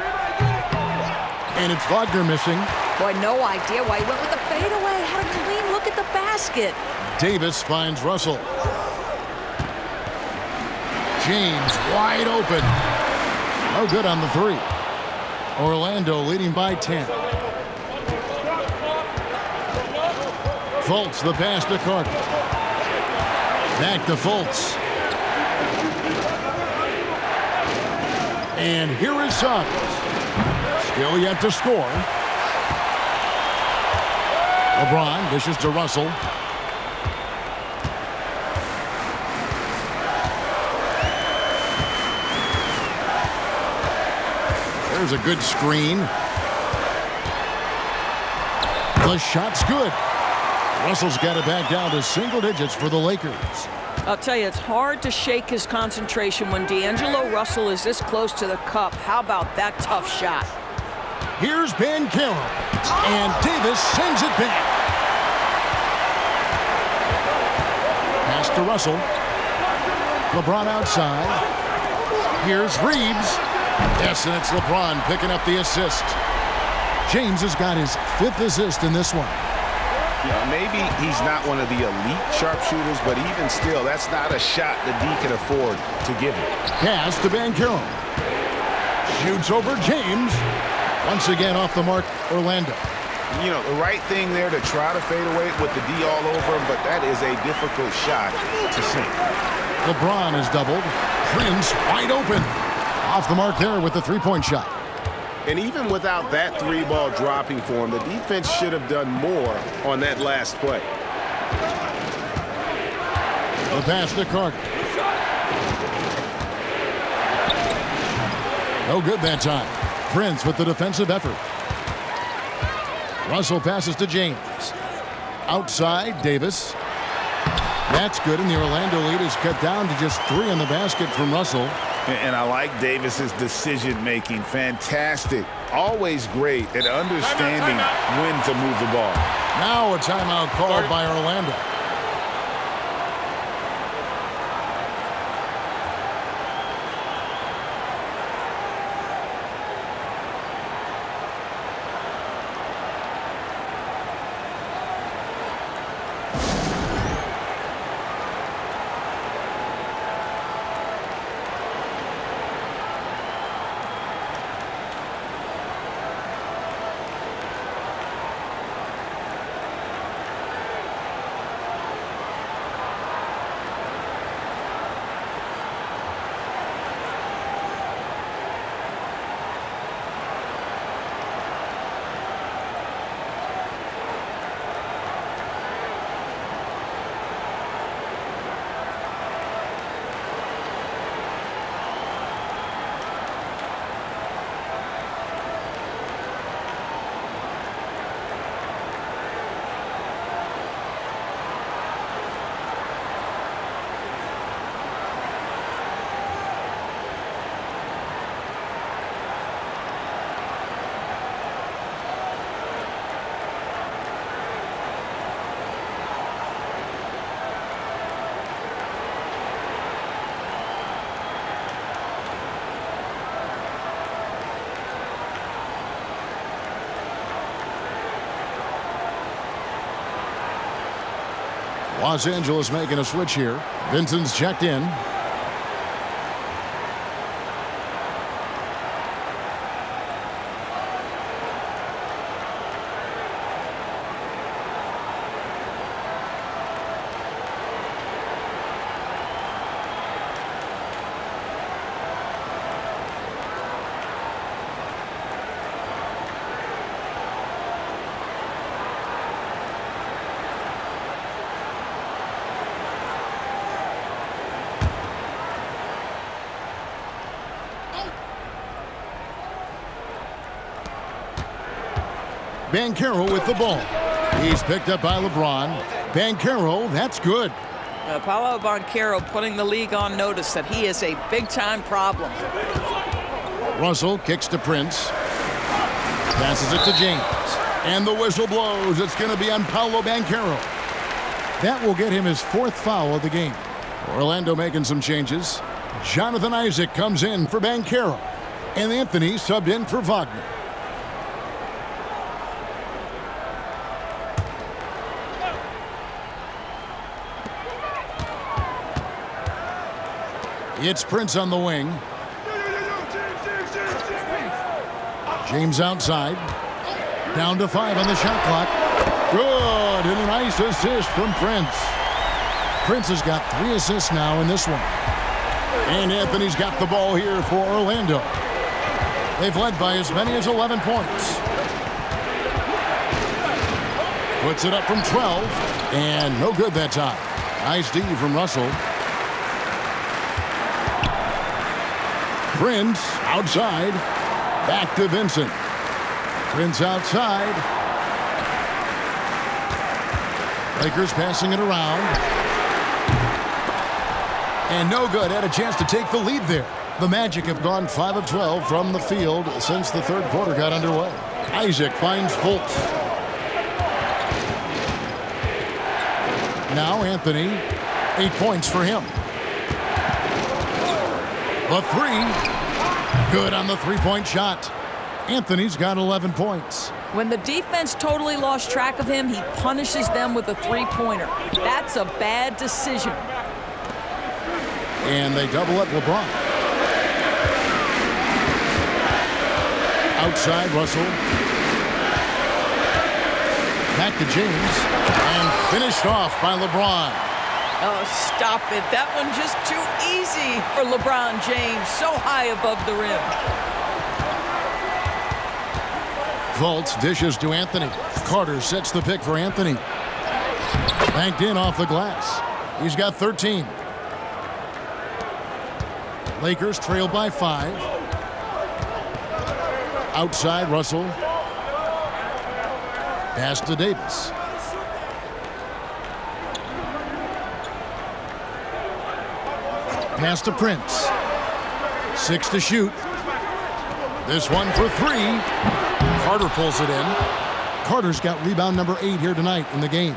And it's Wagner missing. Boy, no idea why he went with the fadeaway. Had a clean look at the basket. Davis finds Russell. James wide open. No good on the 3. Orlando leading by 10. Fultz, the pass to Carter. Back to Fultz. And here is Suggs. Still yet to score. LeBron dishes to Russell. There's a good screen. The shot's good. Russell's got it back down to single digits for the Lakers. I'll tell you, it's hard to shake his concentration when D'Angelo Russell is this close to the cup. How about that tough shot? Here's Banchero, and Davis sends it back. Pass to Russell. LeBron outside. Here's Reeves. Yes, and it's LeBron picking up the assist. James has got his 5th assist in this one. Yeah, maybe he's not one of the elite sharpshooters, but even still, that's not a shot that D can afford to give him. Pass to Banchero. Shoots over James. Once again off the mark, Orlando. You know, the right thing there to try to fade away with the D all over him, but that is a difficult shot to sink. LeBron is doubled. Prince wide open. Off the mark there with the 3-point shot. And even without that 3-ball dropping for him, the defense should have done more on that last play. The pass to Carter. No good that time. Prince with the defensive effort. Russell passes to James. Outside, Davis. That's good, and the Orlando lead is cut down to just 3 in the basket from Russell. And I like Davis's decision-making. Fantastic. Always great at understanding when to move the ball. Now a timeout called by Orlando. Los Angeles making a switch here. Vincent's checked in. Banchero with the ball. He's picked up by LeBron. Banchero, that's good. Paolo Banchero putting the league on notice that he is a big-time problem. Russell kicks to Prince. Passes it to James. And the whistle blows. It's going to be on Paolo Banchero. That will get him his 4th foul of the game. Orlando making some changes. Jonathan Isaac comes in for Banchero. And Anthony subbed in for Wagner. It's Prince on the wing. James outside. Down to 5 on the shot clock. Good, and a nice assist from Prince. Prince has got 3 assists now in this one. And Anthony's got the ball here for Orlando. They've led by as many as 11 points. Puts it up from 12, and no good that time. Nice D from Russell. Prince outside. Back to Vincent. Prince outside. Lakers passing it around. And no good. Had a chance to take the lead there. The Magic have gone 5 of 12 from the field since the 3rd quarter got underway. Isaac finds Fultz. Now Anthony. 8 points for him. The 3. Good on the 3-point shot. Anthony's got 11 points. When the defense totally lost track of him, he punishes them with a 3-pointer. That's a bad decision. And they double up LeBron. Outside, Russell. Back to James. And finished off by LeBron. Oh, stop it. That one just too easy for LeBron James. So high above the rim. Fultz dishes to Anthony. Carter sets the pick for Anthony. Banked in off the glass. He's got 13. Lakers trail by 5. Outside, Russell. Pass to Davis. Pass to Prince. 6 to shoot. This one for 3. Carter pulls it in. Carter's got rebound number 8 here tonight in the game.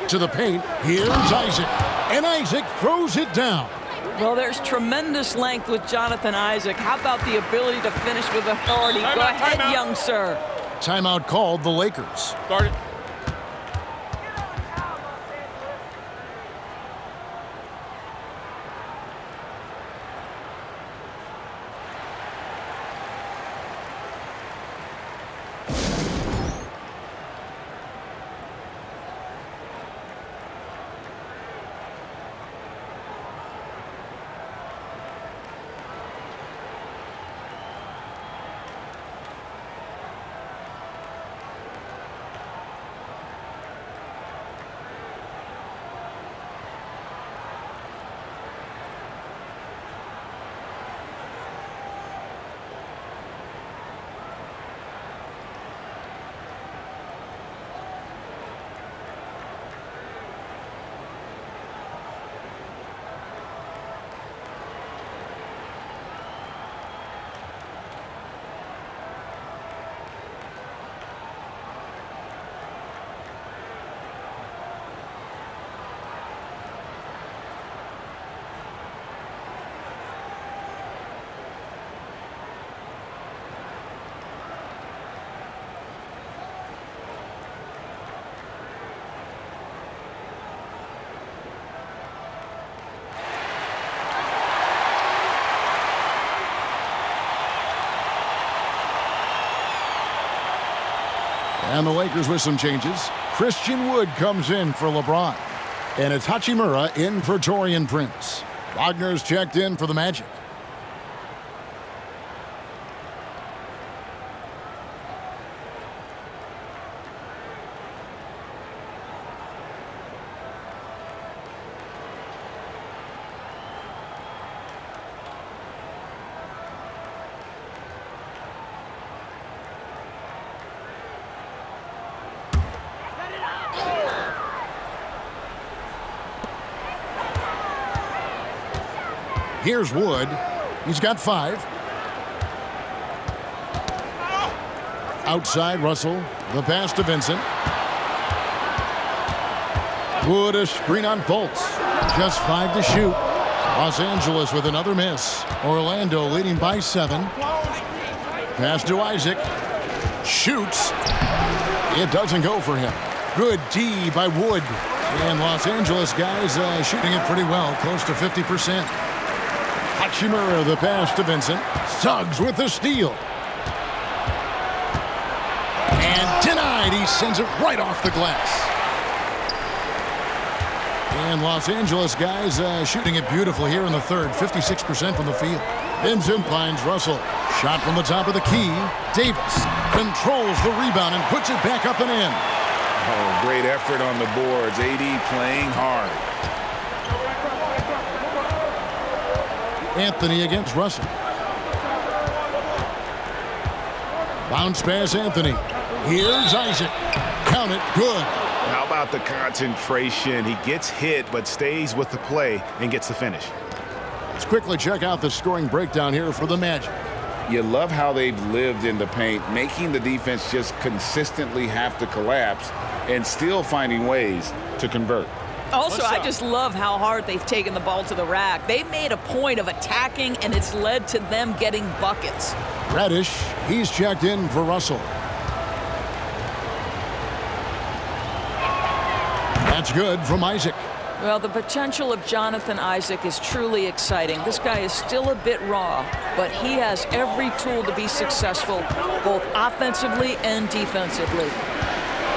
To the paint. Here's Isaac. And Isaac throws it down. Well, there's tremendous length with Jonathan Isaac. How about the ability to finish with authority? Go ahead, young sir. Timeout called the Lakers. Start it. And the Lakers with some changes. Christian Wood comes in for LeBron. And it's Hachimura in for Taurean Prince. Wagner's checked in for the Magic. Here's Wood. He's got 5. Outside, Russell. The pass to Vincent. Wood, a screen on Fultz. Just 5 to shoot. Los Angeles with another miss. Orlando leading by 7. Pass to Isaac. Shoots. It doesn't go for him. Good D by Wood. And Los Angeles guys shooting it pretty well, close to 50%. Hachimura, the pass to Vincent. Suggs with the steal. And denied. He sends it right off the glass. And Los Angeles guys shooting it beautifully here in the third, 56% from the field. Vincent finds Russell. Shot from the top of the key. Davis controls the rebound and puts it back up and in. Oh, great effort on the boards. AD playing hard. Anthony against Russell. Bounce pass Anthony. Here's Isaac. Count it. Good. How about the concentration? He gets hit but stays with the play and gets the finish. Let's quickly check out the scoring breakdown here for the Magic. You love how they've lived in the paint, making the defense just consistently have to collapse and still finding ways to convert. Also, I just love how hard they've taken the ball to the rack. They made a point of attacking, and it's led to them getting buckets. Reddish, he's checked in for Russell. That's good from Isaac. Well, the potential of Jonathan Isaac is truly exciting. This guy is still a bit raw, but he has every tool to be successful, both offensively and defensively.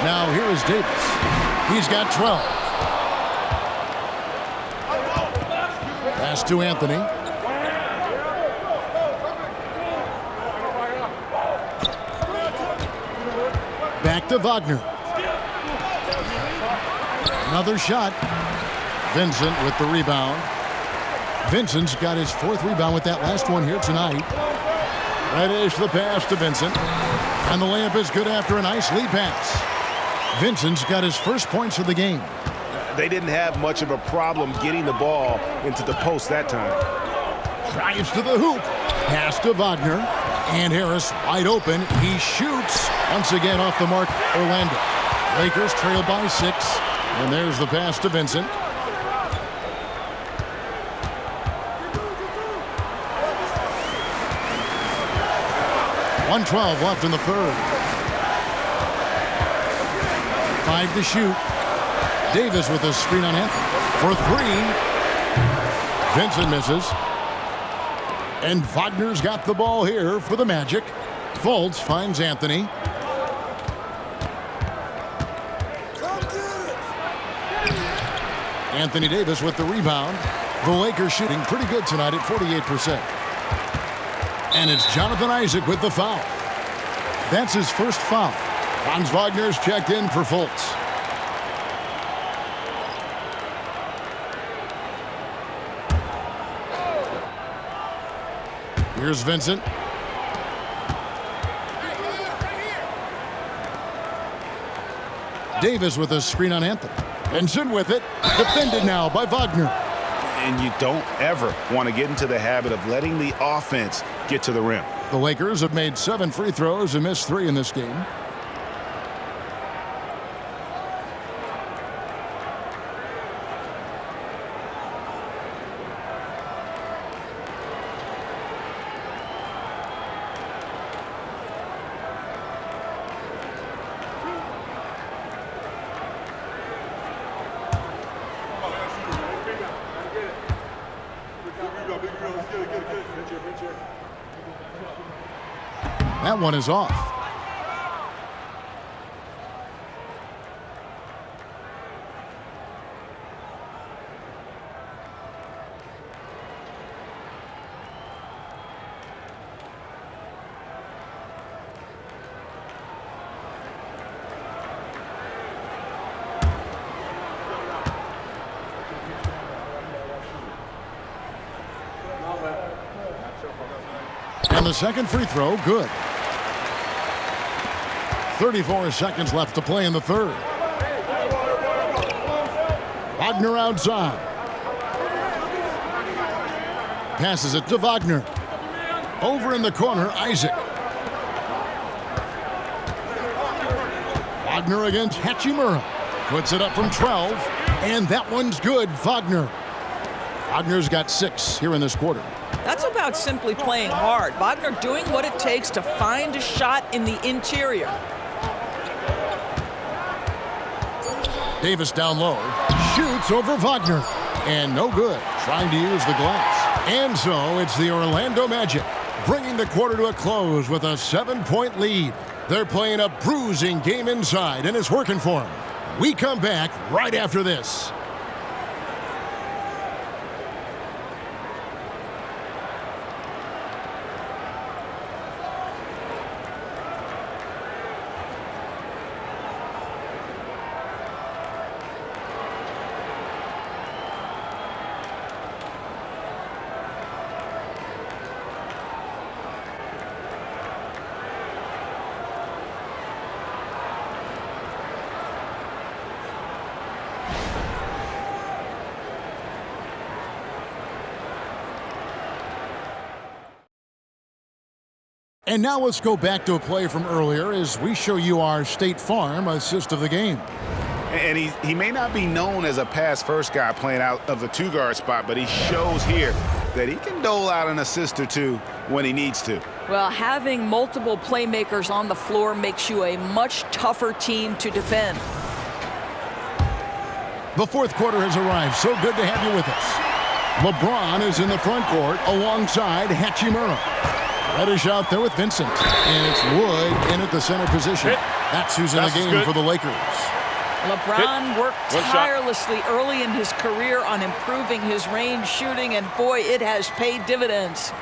Now here is Davis. He's got 12. Pass to Anthony. Back to Wagner. Another shot. Vincent with the rebound. Vincent's got his 4th rebound with that last one here tonight. Reddish the pass to Vincent. And the layup is good after a nice lead pass. Vincent's got his first points of the game. They didn't have much of a problem getting the ball into the post that time. Drives to the hoop. Pass to Wagner. And Harris wide open. He shoots. Once again off the mark, Orlando. Lakers trail by 6. And there's the pass to Vincent. .112 left in the third. 5 to shoot. Davis with a screen on Anthony. For 3. Vincent misses. And Wagner's got the ball here for the Magic. Fultz finds Anthony. Anthony Davis with the rebound. The Lakers shooting pretty good tonight at 48%. And it's Jonathan Isaac with the foul. That's his first foul. Franz Wagner's checked in for Fultz. Here's Vincent. Davis with a screen on Anthony. Vincent with it. Defended now by Wagner. And you don't ever want to get into the habit of letting the offense get to the rim. The Lakers have made 7 free throws and missed 3 in this game. That one is off. And the second free throw, good. 34 seconds left to play in the third. Wagner outside. passes it to Wagner. Over in the corner, Isaac. Wagner against Hachimura. Puts it up from 12, and that one's good, Wagner. Wagner's got 6 here in this quarter. That's about simply playing hard. Wagner doing what it takes to find a shot in the interior. Davis down low, shoots over Wagner, and no good, trying to use the glass. And so it's the Orlando Magic, bringing the quarter to a close with a 7-point lead. They're playing a bruising game inside, and it's working for them. We come back right after this. And now let's go back to a play from earlier as we show you our State Farm assist of the game. And he may not be known as a pass-first guy playing out of the 2-guard spot, but he shows here that he can dole out an assist or two when he needs to. Well, having multiple playmakers on the floor makes you a much tougher team to defend. The fourth quarter has arrived. So good to have you with us. LeBron is in the front court alongside Hachimura. Reddish out there with Vincent. And it's Wood in at the center position. That's who's in the game for the Lakers. LeBron worked tirelessly early in his career on improving his range shooting, and boy, it has paid dividends.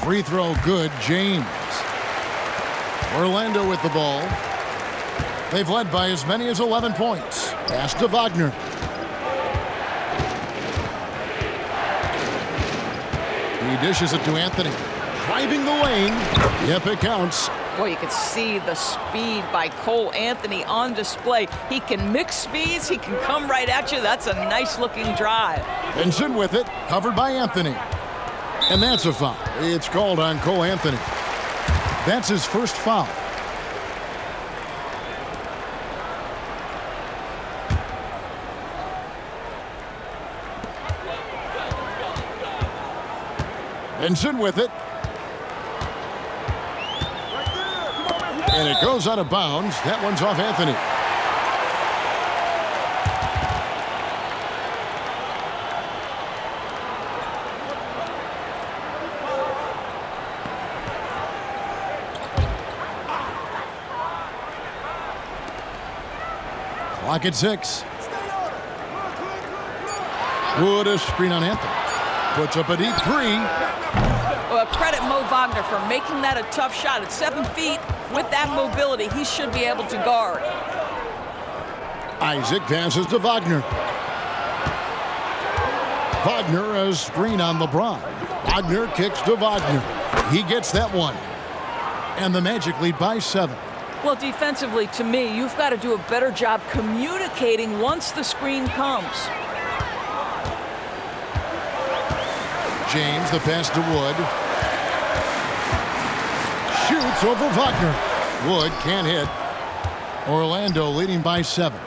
Free throw good, James. Orlando with the ball. They've led by as many as 11 points. Pass to Wagner. He dishes it to Anthony. Driving the lane. Yep, it counts. Boy, you can see the speed by Cole Anthony on display. He can mix speeds. He can come right at you. That's a nice-looking drive. Vincent with it, covered by Anthony. And that's a foul. It's called on Cole Anthony. That's his first foul. Vincent with it. And it goes out of bounds. That one's off Anthony. Clock at 6. Wood a screen on Anthony. Puts up a deep 3. Well, credit Mo Wagner for making that a tough shot. At 7 feet, with that mobility, he should be able to guard. Isaac passes to Wagner. Wagner a screen on LeBron. Wagner kicks to Wagner. He gets that one. And the Magic lead by 7. Well, defensively, to me, you've got to do a better job communicating once the screen comes. James, the pass to Wood. Shoots over Wagner. Wood can't hit. Orlando leading by 7.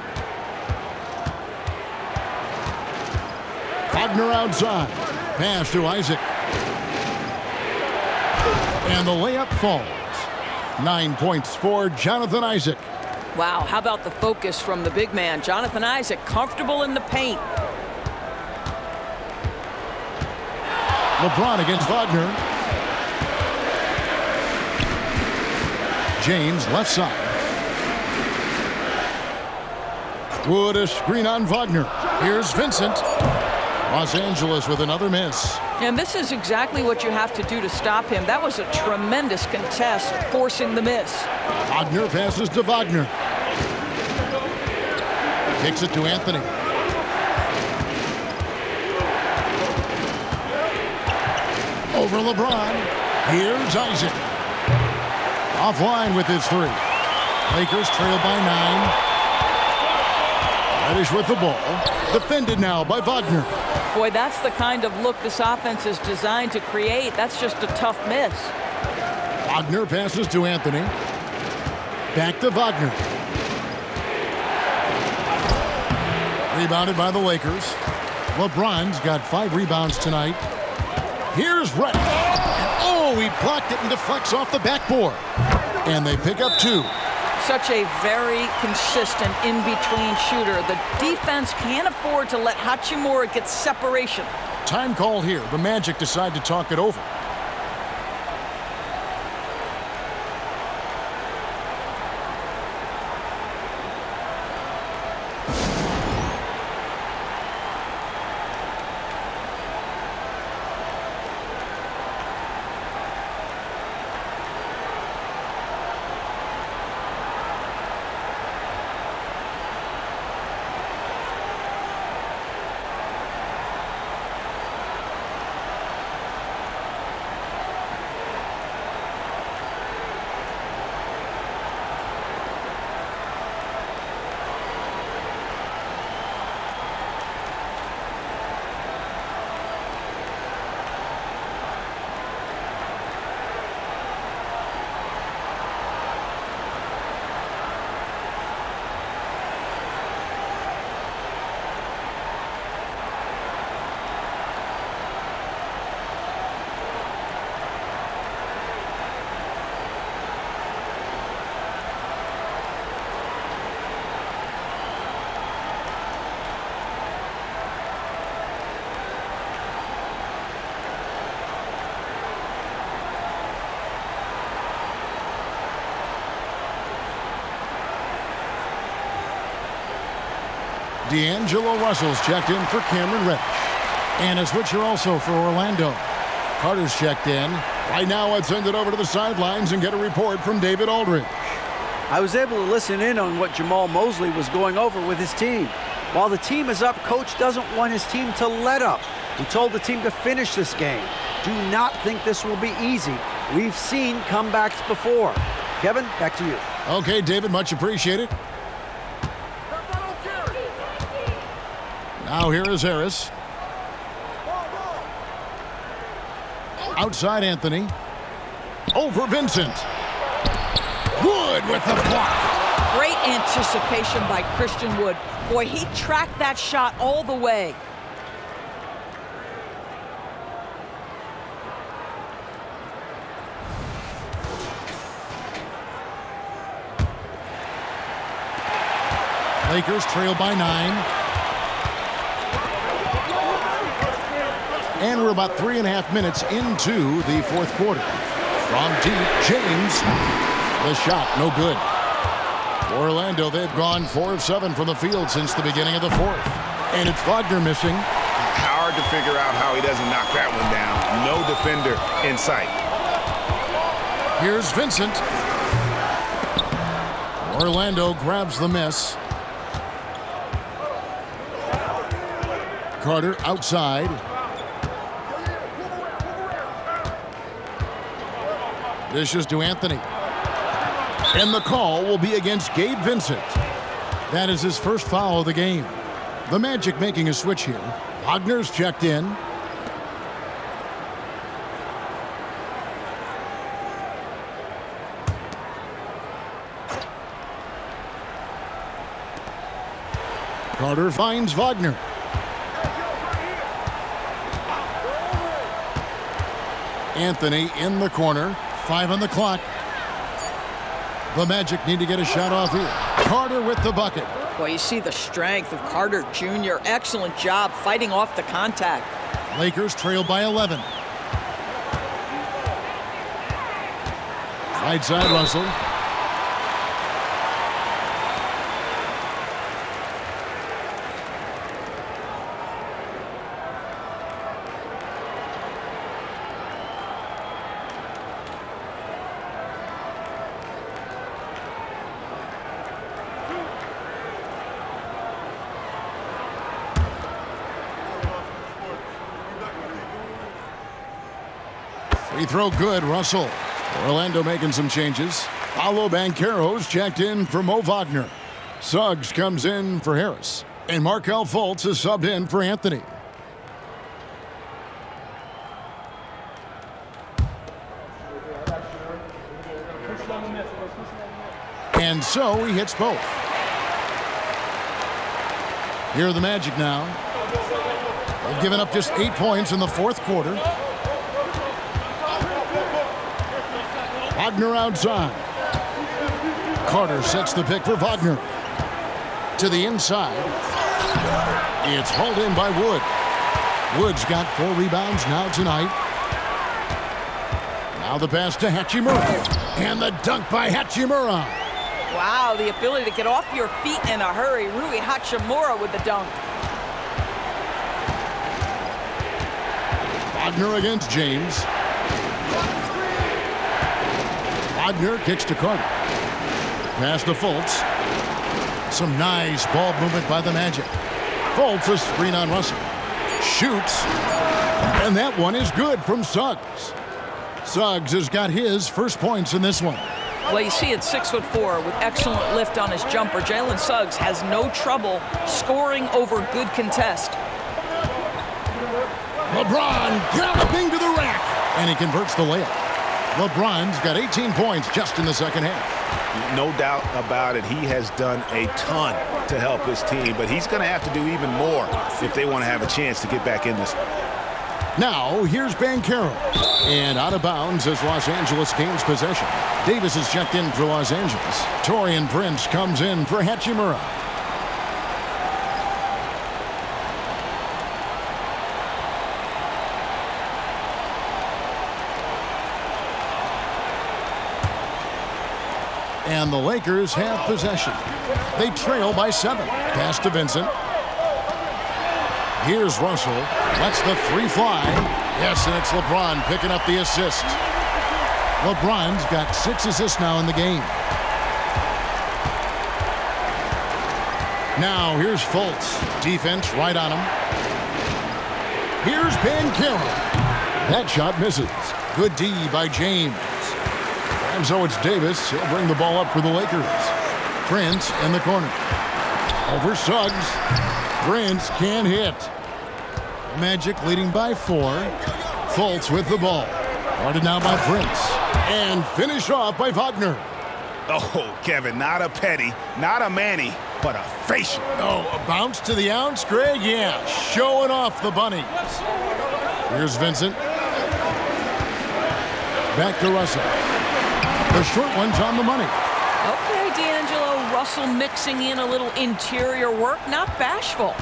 Wagner outside. Pass to Isaac. And the layup falls. 9 points for Jonathan Isaac. Wow, how about the focus from the big man? Jonathan Isaac, comfortable in the paint. LeBron against Wagner. James left side. Wood a screen on Wagner. Here's Vincent. Los Angeles with another miss. And this is exactly what you have to do to stop him. That was a tremendous contest, forcing the miss. Wagner passes to Wagner. Kicks it to Anthony. Over LeBron. Here's Isaac. Offline with his three. Lakers trail by 9. Reddish with the ball. Defended now by Wagner. Boy, that's the kind of look this offense is designed to create. That's just a tough miss. Wagner passes to Anthony. Back to Wagner. Rebounded by the Lakers. LeBron's got 5 rebounds tonight. Here's Reddish. Oh, he blocked it and deflects off the backboard. And they pick up 2. Such a very consistent in-between shooter. The defense can't afford to let Hachimura get separation. Time called here. The Magic decide to talk it over. D'Angelo Russell's checked in for Cameron Reddish. And a switcher also for Orlando. Carter's checked in. Right now, let's send it over to the sidelines and get a report from David Aldridge. I was able to listen in on what Jamal Mosley was going over with his team. While the team is up, Coach doesn't want his team to let up. He told the team to finish this game. Do not think this will be easy. We've seen comebacks before. Kevin, back to you. Okay, David, much appreciated. Now here is Harris. Outside Anthony. Over Vincent. Wood with the block. Great anticipation by Christian Wood. Boy, he tracked that shot all the way. Lakers trail by 9. And we're about 3.5 minutes into the fourth quarter. From deep, James. The shot, no good. Orlando, they've gone 4 of 7 from the field since the beginning of the fourth. And it's Wagner missing. Hard to figure out how he doesn't knock that one down. No defender in sight. Here's Vincent. Orlando grabs the miss. Carter outside. Dishes to Anthony. And the call will be against Gabe Vincent. That is his first foul of the game. The Magic making a switch here. Wagner's checked in. Carter finds Wagner. Anthony in the corner. 5 on the clock. The Magic need to get a shot off here. Carter with the bucket. Well, you see the strength of Carter Jr. Excellent job fighting off the contact. Lakers trail by 11. Right side Russell. throw good, Russell. Orlando making some changes. Paolo Banchero's checked in for Mo Wagner. Suggs comes in for Harris. And Markelle Fultz is subbed in for Anthony. And so he hits both. Here are the Magic now. They've given up just 8 points in the fourth quarter. Wagner outside. Carter sets the pick for Wagner. To the inside. It's hauled in by Wood. Wood's got 4 rebounds now tonight. Now the pass to Hachimura. And the dunk by Hachimura. Wow, the ability to get off your feet in a hurry. Rui Hachimura with the dunk. Wagner against James. Wagner kicks to Carter. Pass to Fultz. Some nice ball movement by the Magic. Fultz a screen on Russell. Shoots. And that one is good from Suggs. Suggs has got his first points in this one. Well, you see at 6'4" with excellent lift on his jumper, Jalen Suggs has no trouble scoring over good contest. LeBron galloping to the rack. And he converts the layup. LeBron's got 18 points just in the second half. No doubt about it. He has done a ton to help his team, but he's going to have to do even more if they want to have a chance to get back in this. Now, here's Banchero. And out of bounds as Los Angeles gains possession. Davis is checked in for Los Angeles. Taurean Prince comes in for Hachimura. And the Lakers have possession. They trail by 7. Pass to Vincent. Here's Russell. Lets the 3 fly. Yes, and it's LeBron picking up the assist. LeBron's got 6 assists now in the game. Now here's Fultz. Defense right on him. Here's Banchero. That shot misses. Good D by James. And so it's Davis. He'll bring the ball up for the Lakers. Prince in the corner. Over Suggs. Prince can't hit. The Magic leading by 4. Fultz with the ball. Guarded now by Prince. And finished off by Wagner. Oh, Kevin, not a petty, not a Manny, but a facial. Oh, a bounce to the ounce, Greg? Yeah, showing off the bunnies. Here's Vincent. Back to Russell. The short one's on the money. Okay, D'Angelo, Russell mixing in a little interior work, not bashful.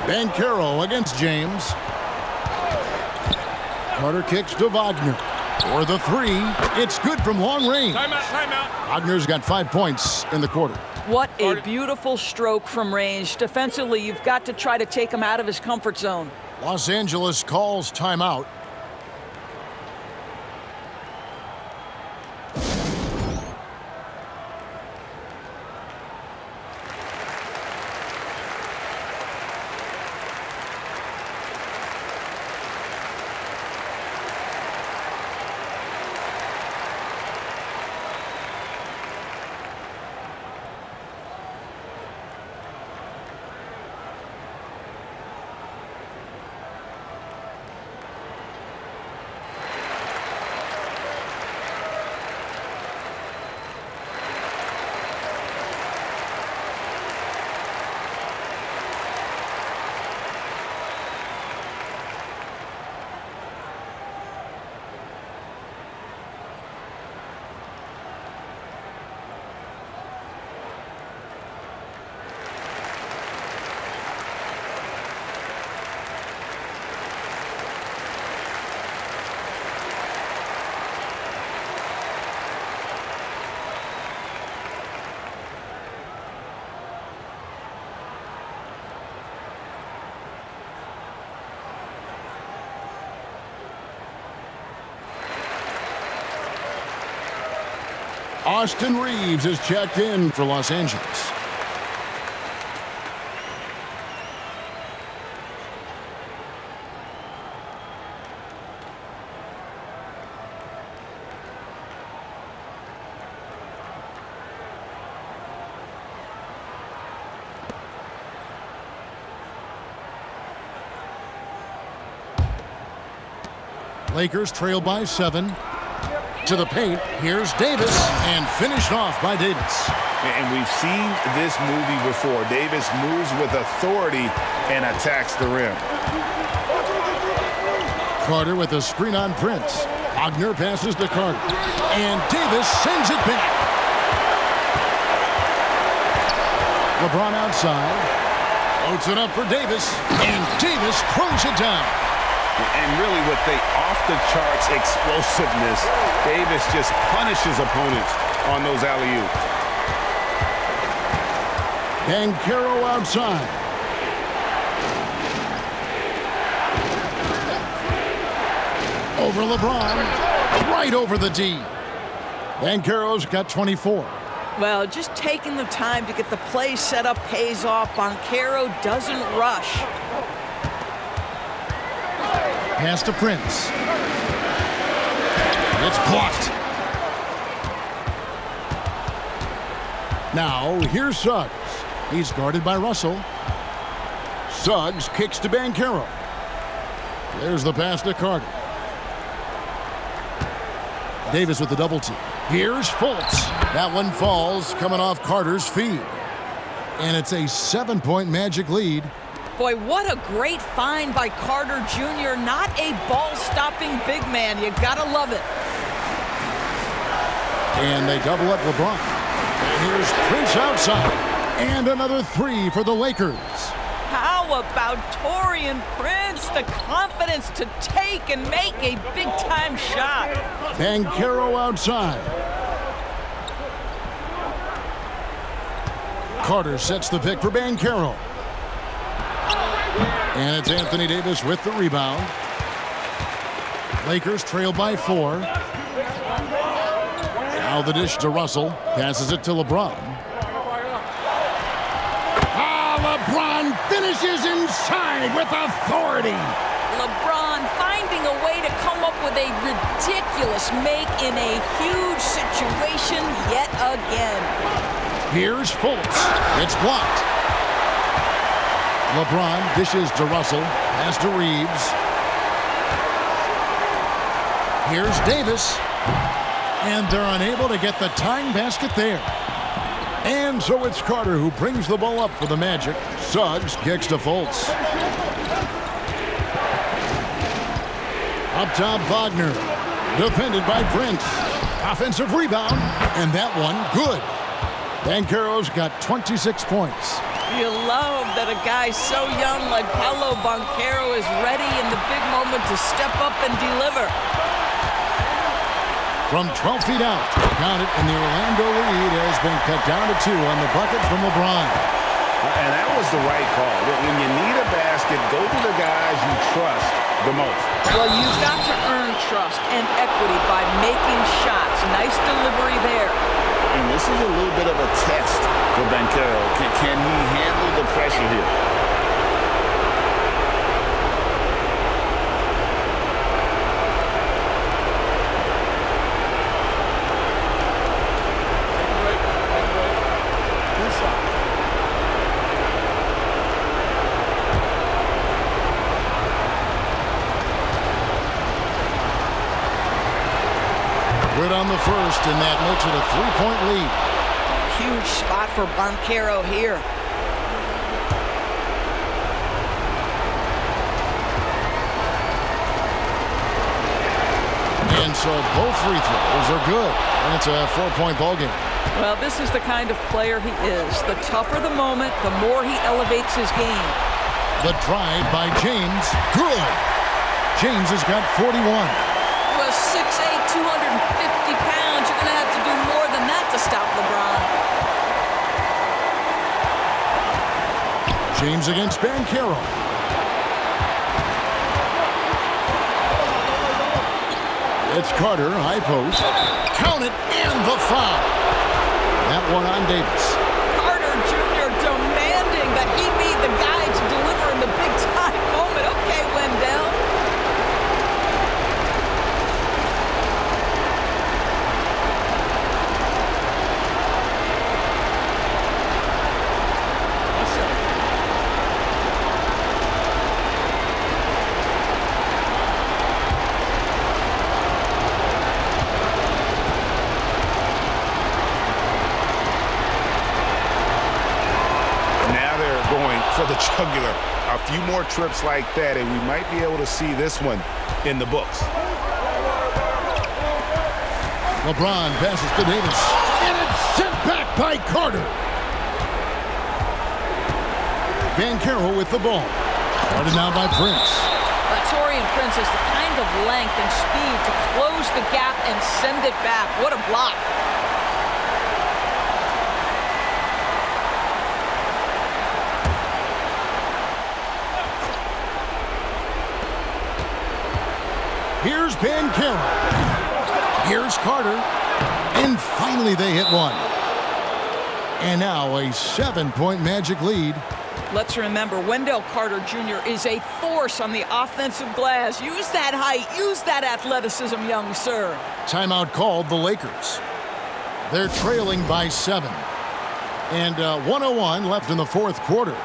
Banchero against James. Carter kicks to Wagner. For the 3, it's good from long range. Timeout. Wagner's got 5 points in the quarter. What a beautiful stroke from range. Defensively, you've got to try to take him out of his comfort zone. Los Angeles calls timeout. Austin Reeves is checked in for Los Angeles. Lakers trail by 7. To the paint, here's Davis, and finished off by Davis. And we've seen this movie before. Davis moves with authority and attacks the rim. Carter with a screen on Prince. Wagner passes to Carter, and Davis sends it back. LeBron outside. Floats it up for Davis, and Davis throws it down. And really with the off-the-charts explosiveness, Davis just punishes opponents on those alley-oops. Banchero outside. Over LeBron. Right over the D. Banchero's got 24. Well, just taking the time to get the play set up pays off. Banchero doesn't rush. Pass to Prince. It's blocked. Now, here's Suggs. He's guarded by Russell. Suggs kicks to Banchero. There's the pass to Carter. Davis with the double team. Here's Fultz. That one falls, coming off Carter's feed. And it's a 7-point Magic lead. Boy, what a great find by Carter Jr. Not a ball-stopping big man. You gotta love it. And they double up LeBron. And here's Prince outside. And another 3 for the Lakers. How about Taurean Prince? The confidence to take and make a big-time shot. Banchero outside. Carter sets the pick for Banchero. And it's Anthony Davis with the rebound. Lakers trail by 4. Now the dish to Russell. Passes it to LeBron. LeBron finishes inside with authority. LeBron finding a way to come up with a ridiculous make in a huge situation yet again. Here's Fultz. It's blocked. LeBron dishes to Russell. Pass to Reeves. Here's Davis. And they're unable to get the tying basket there. And so it's Carter who brings the ball up for the Magic. Suggs kicks to Fultz. Up top, Wagner. Defended by Prince. Offensive rebound. And that one, good. Banchero's got 26 points. You love that a guy so young like Paolo Banchero is ready in the big moment to step up and deliver. From 12 feet out, count it, and the Orlando lead has been cut down to 2 on the bucket from LeBron. And that was the right call. When you need a basket, go to the guys you trust the most. Well, you've got to earn trust and equity by making shots. Nice delivery there. And this is a little bit of a test for Banchero. Can he handle the pressure here? Good on the first, and that makes it a 3-point lead. Huge spot for Banchero here. And so both free throws are good, and it's a 4-point ball game. Well, this is the kind of player he is. The tougher the moment, the more he elevates his game. The drive by James, good. James has got 41. Well, 6'8", 250 pounds. You're going to have to do more than that to stop LeBron. James against Banchero. It's Carter, high post. Count it, and the foul. That one on Davis. Carter Jr. demanding that he be the guy to deliver in the big-time moment. Okay, Wendell. to the jugular. A few more trips like that, and we might be able to see this one in the books. LeBron passes to Davis. And it's sent back by Carter. Banchero with the ball. Guarded now by Prince. Taurean Prince has the kind of length and speed to close the gap and send it back. What a block. Here's Banchero. Here's Carter. And finally they hit one. And now a 7-point Magic lead. Let's remember, Wendell Carter Jr. is a force on the offensive glass. Use that height. Use that athleticism, young sir. Timeout called the Lakers. They're trailing by 7. And 1:01 left in the fourth quarter.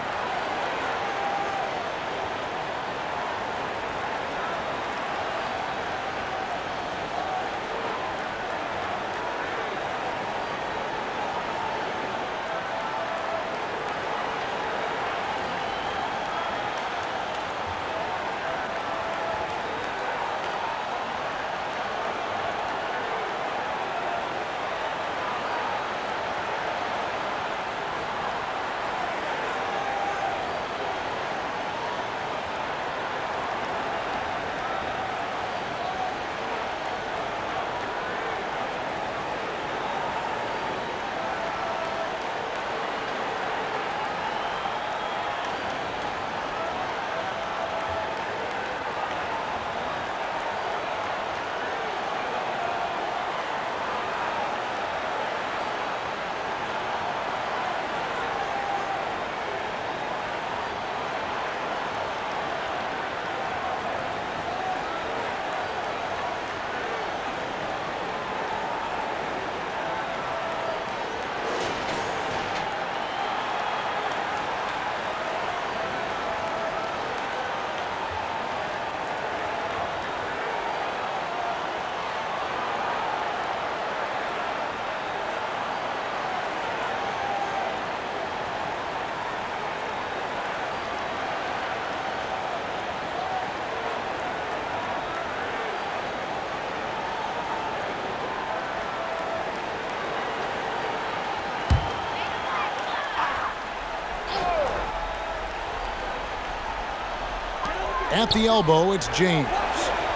At the elbow, it's James.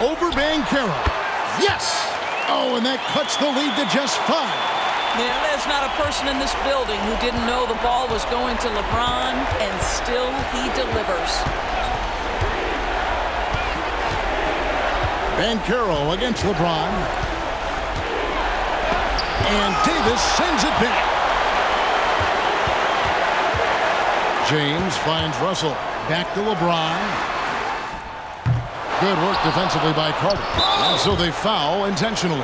Over Banchero. Yes! Oh, and that cuts the lead to just 5. Yeah, there's not a person in this building who didn't know the ball was going to LeBron, and still he delivers. Banchero against LeBron. And Davis sends it back. James finds Russell. Back to LeBron. Good work defensively by Carter. And so they foul intentionally.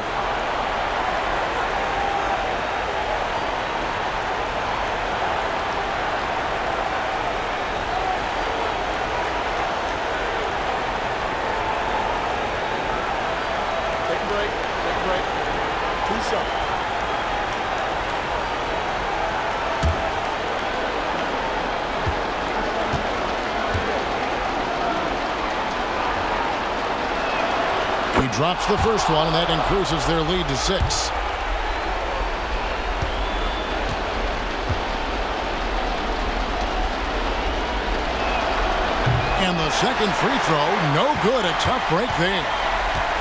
Take a break. Take a break. 2 shots. He drops the first one, and that increases their lead to 6. And the second free throw, no good. A tough break there.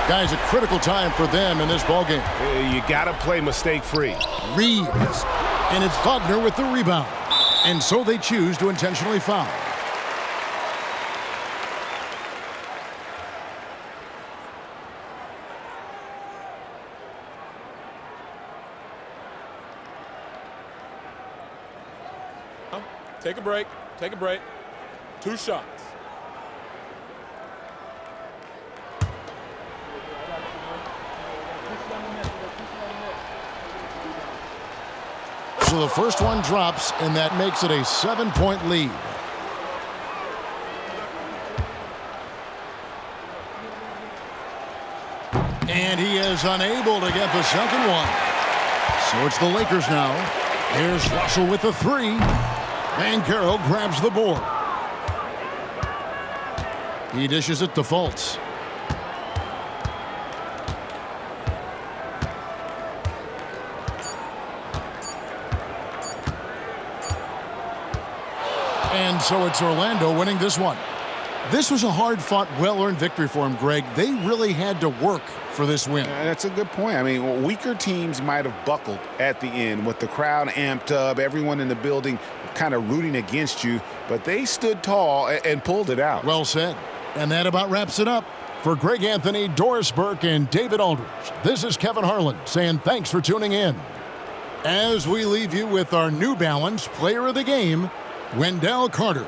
Guys, a critical time for them in this ballgame. You got to play mistake-free. Reeves. And it's Wagner with the rebound. And so they choose to intentionally foul. Take a break. Take a break. 2 shots. So the first one drops, and that makes it a 7-point lead. And he is unable to get the second one. So it's the Lakers now. Here's Russell with the 3. Banchero grabs the board. He dishes it to Fultz. And so it's Orlando winning this one. This was a hard-fought, well-earned victory for him, Greg. They really had to work for this win. That's a good point. I mean, weaker teams might have buckled at the end with the crowd amped up, everyone in the building kind of rooting against you, but they stood tall and pulled it out. Well said. And that about wraps it up. For Greg Anthony, Doris Burke, and David Aldridge, this is Kevin Harlan saying thanks for tuning in. As we leave you with our New Balance Player of the Game, Wendell Carter.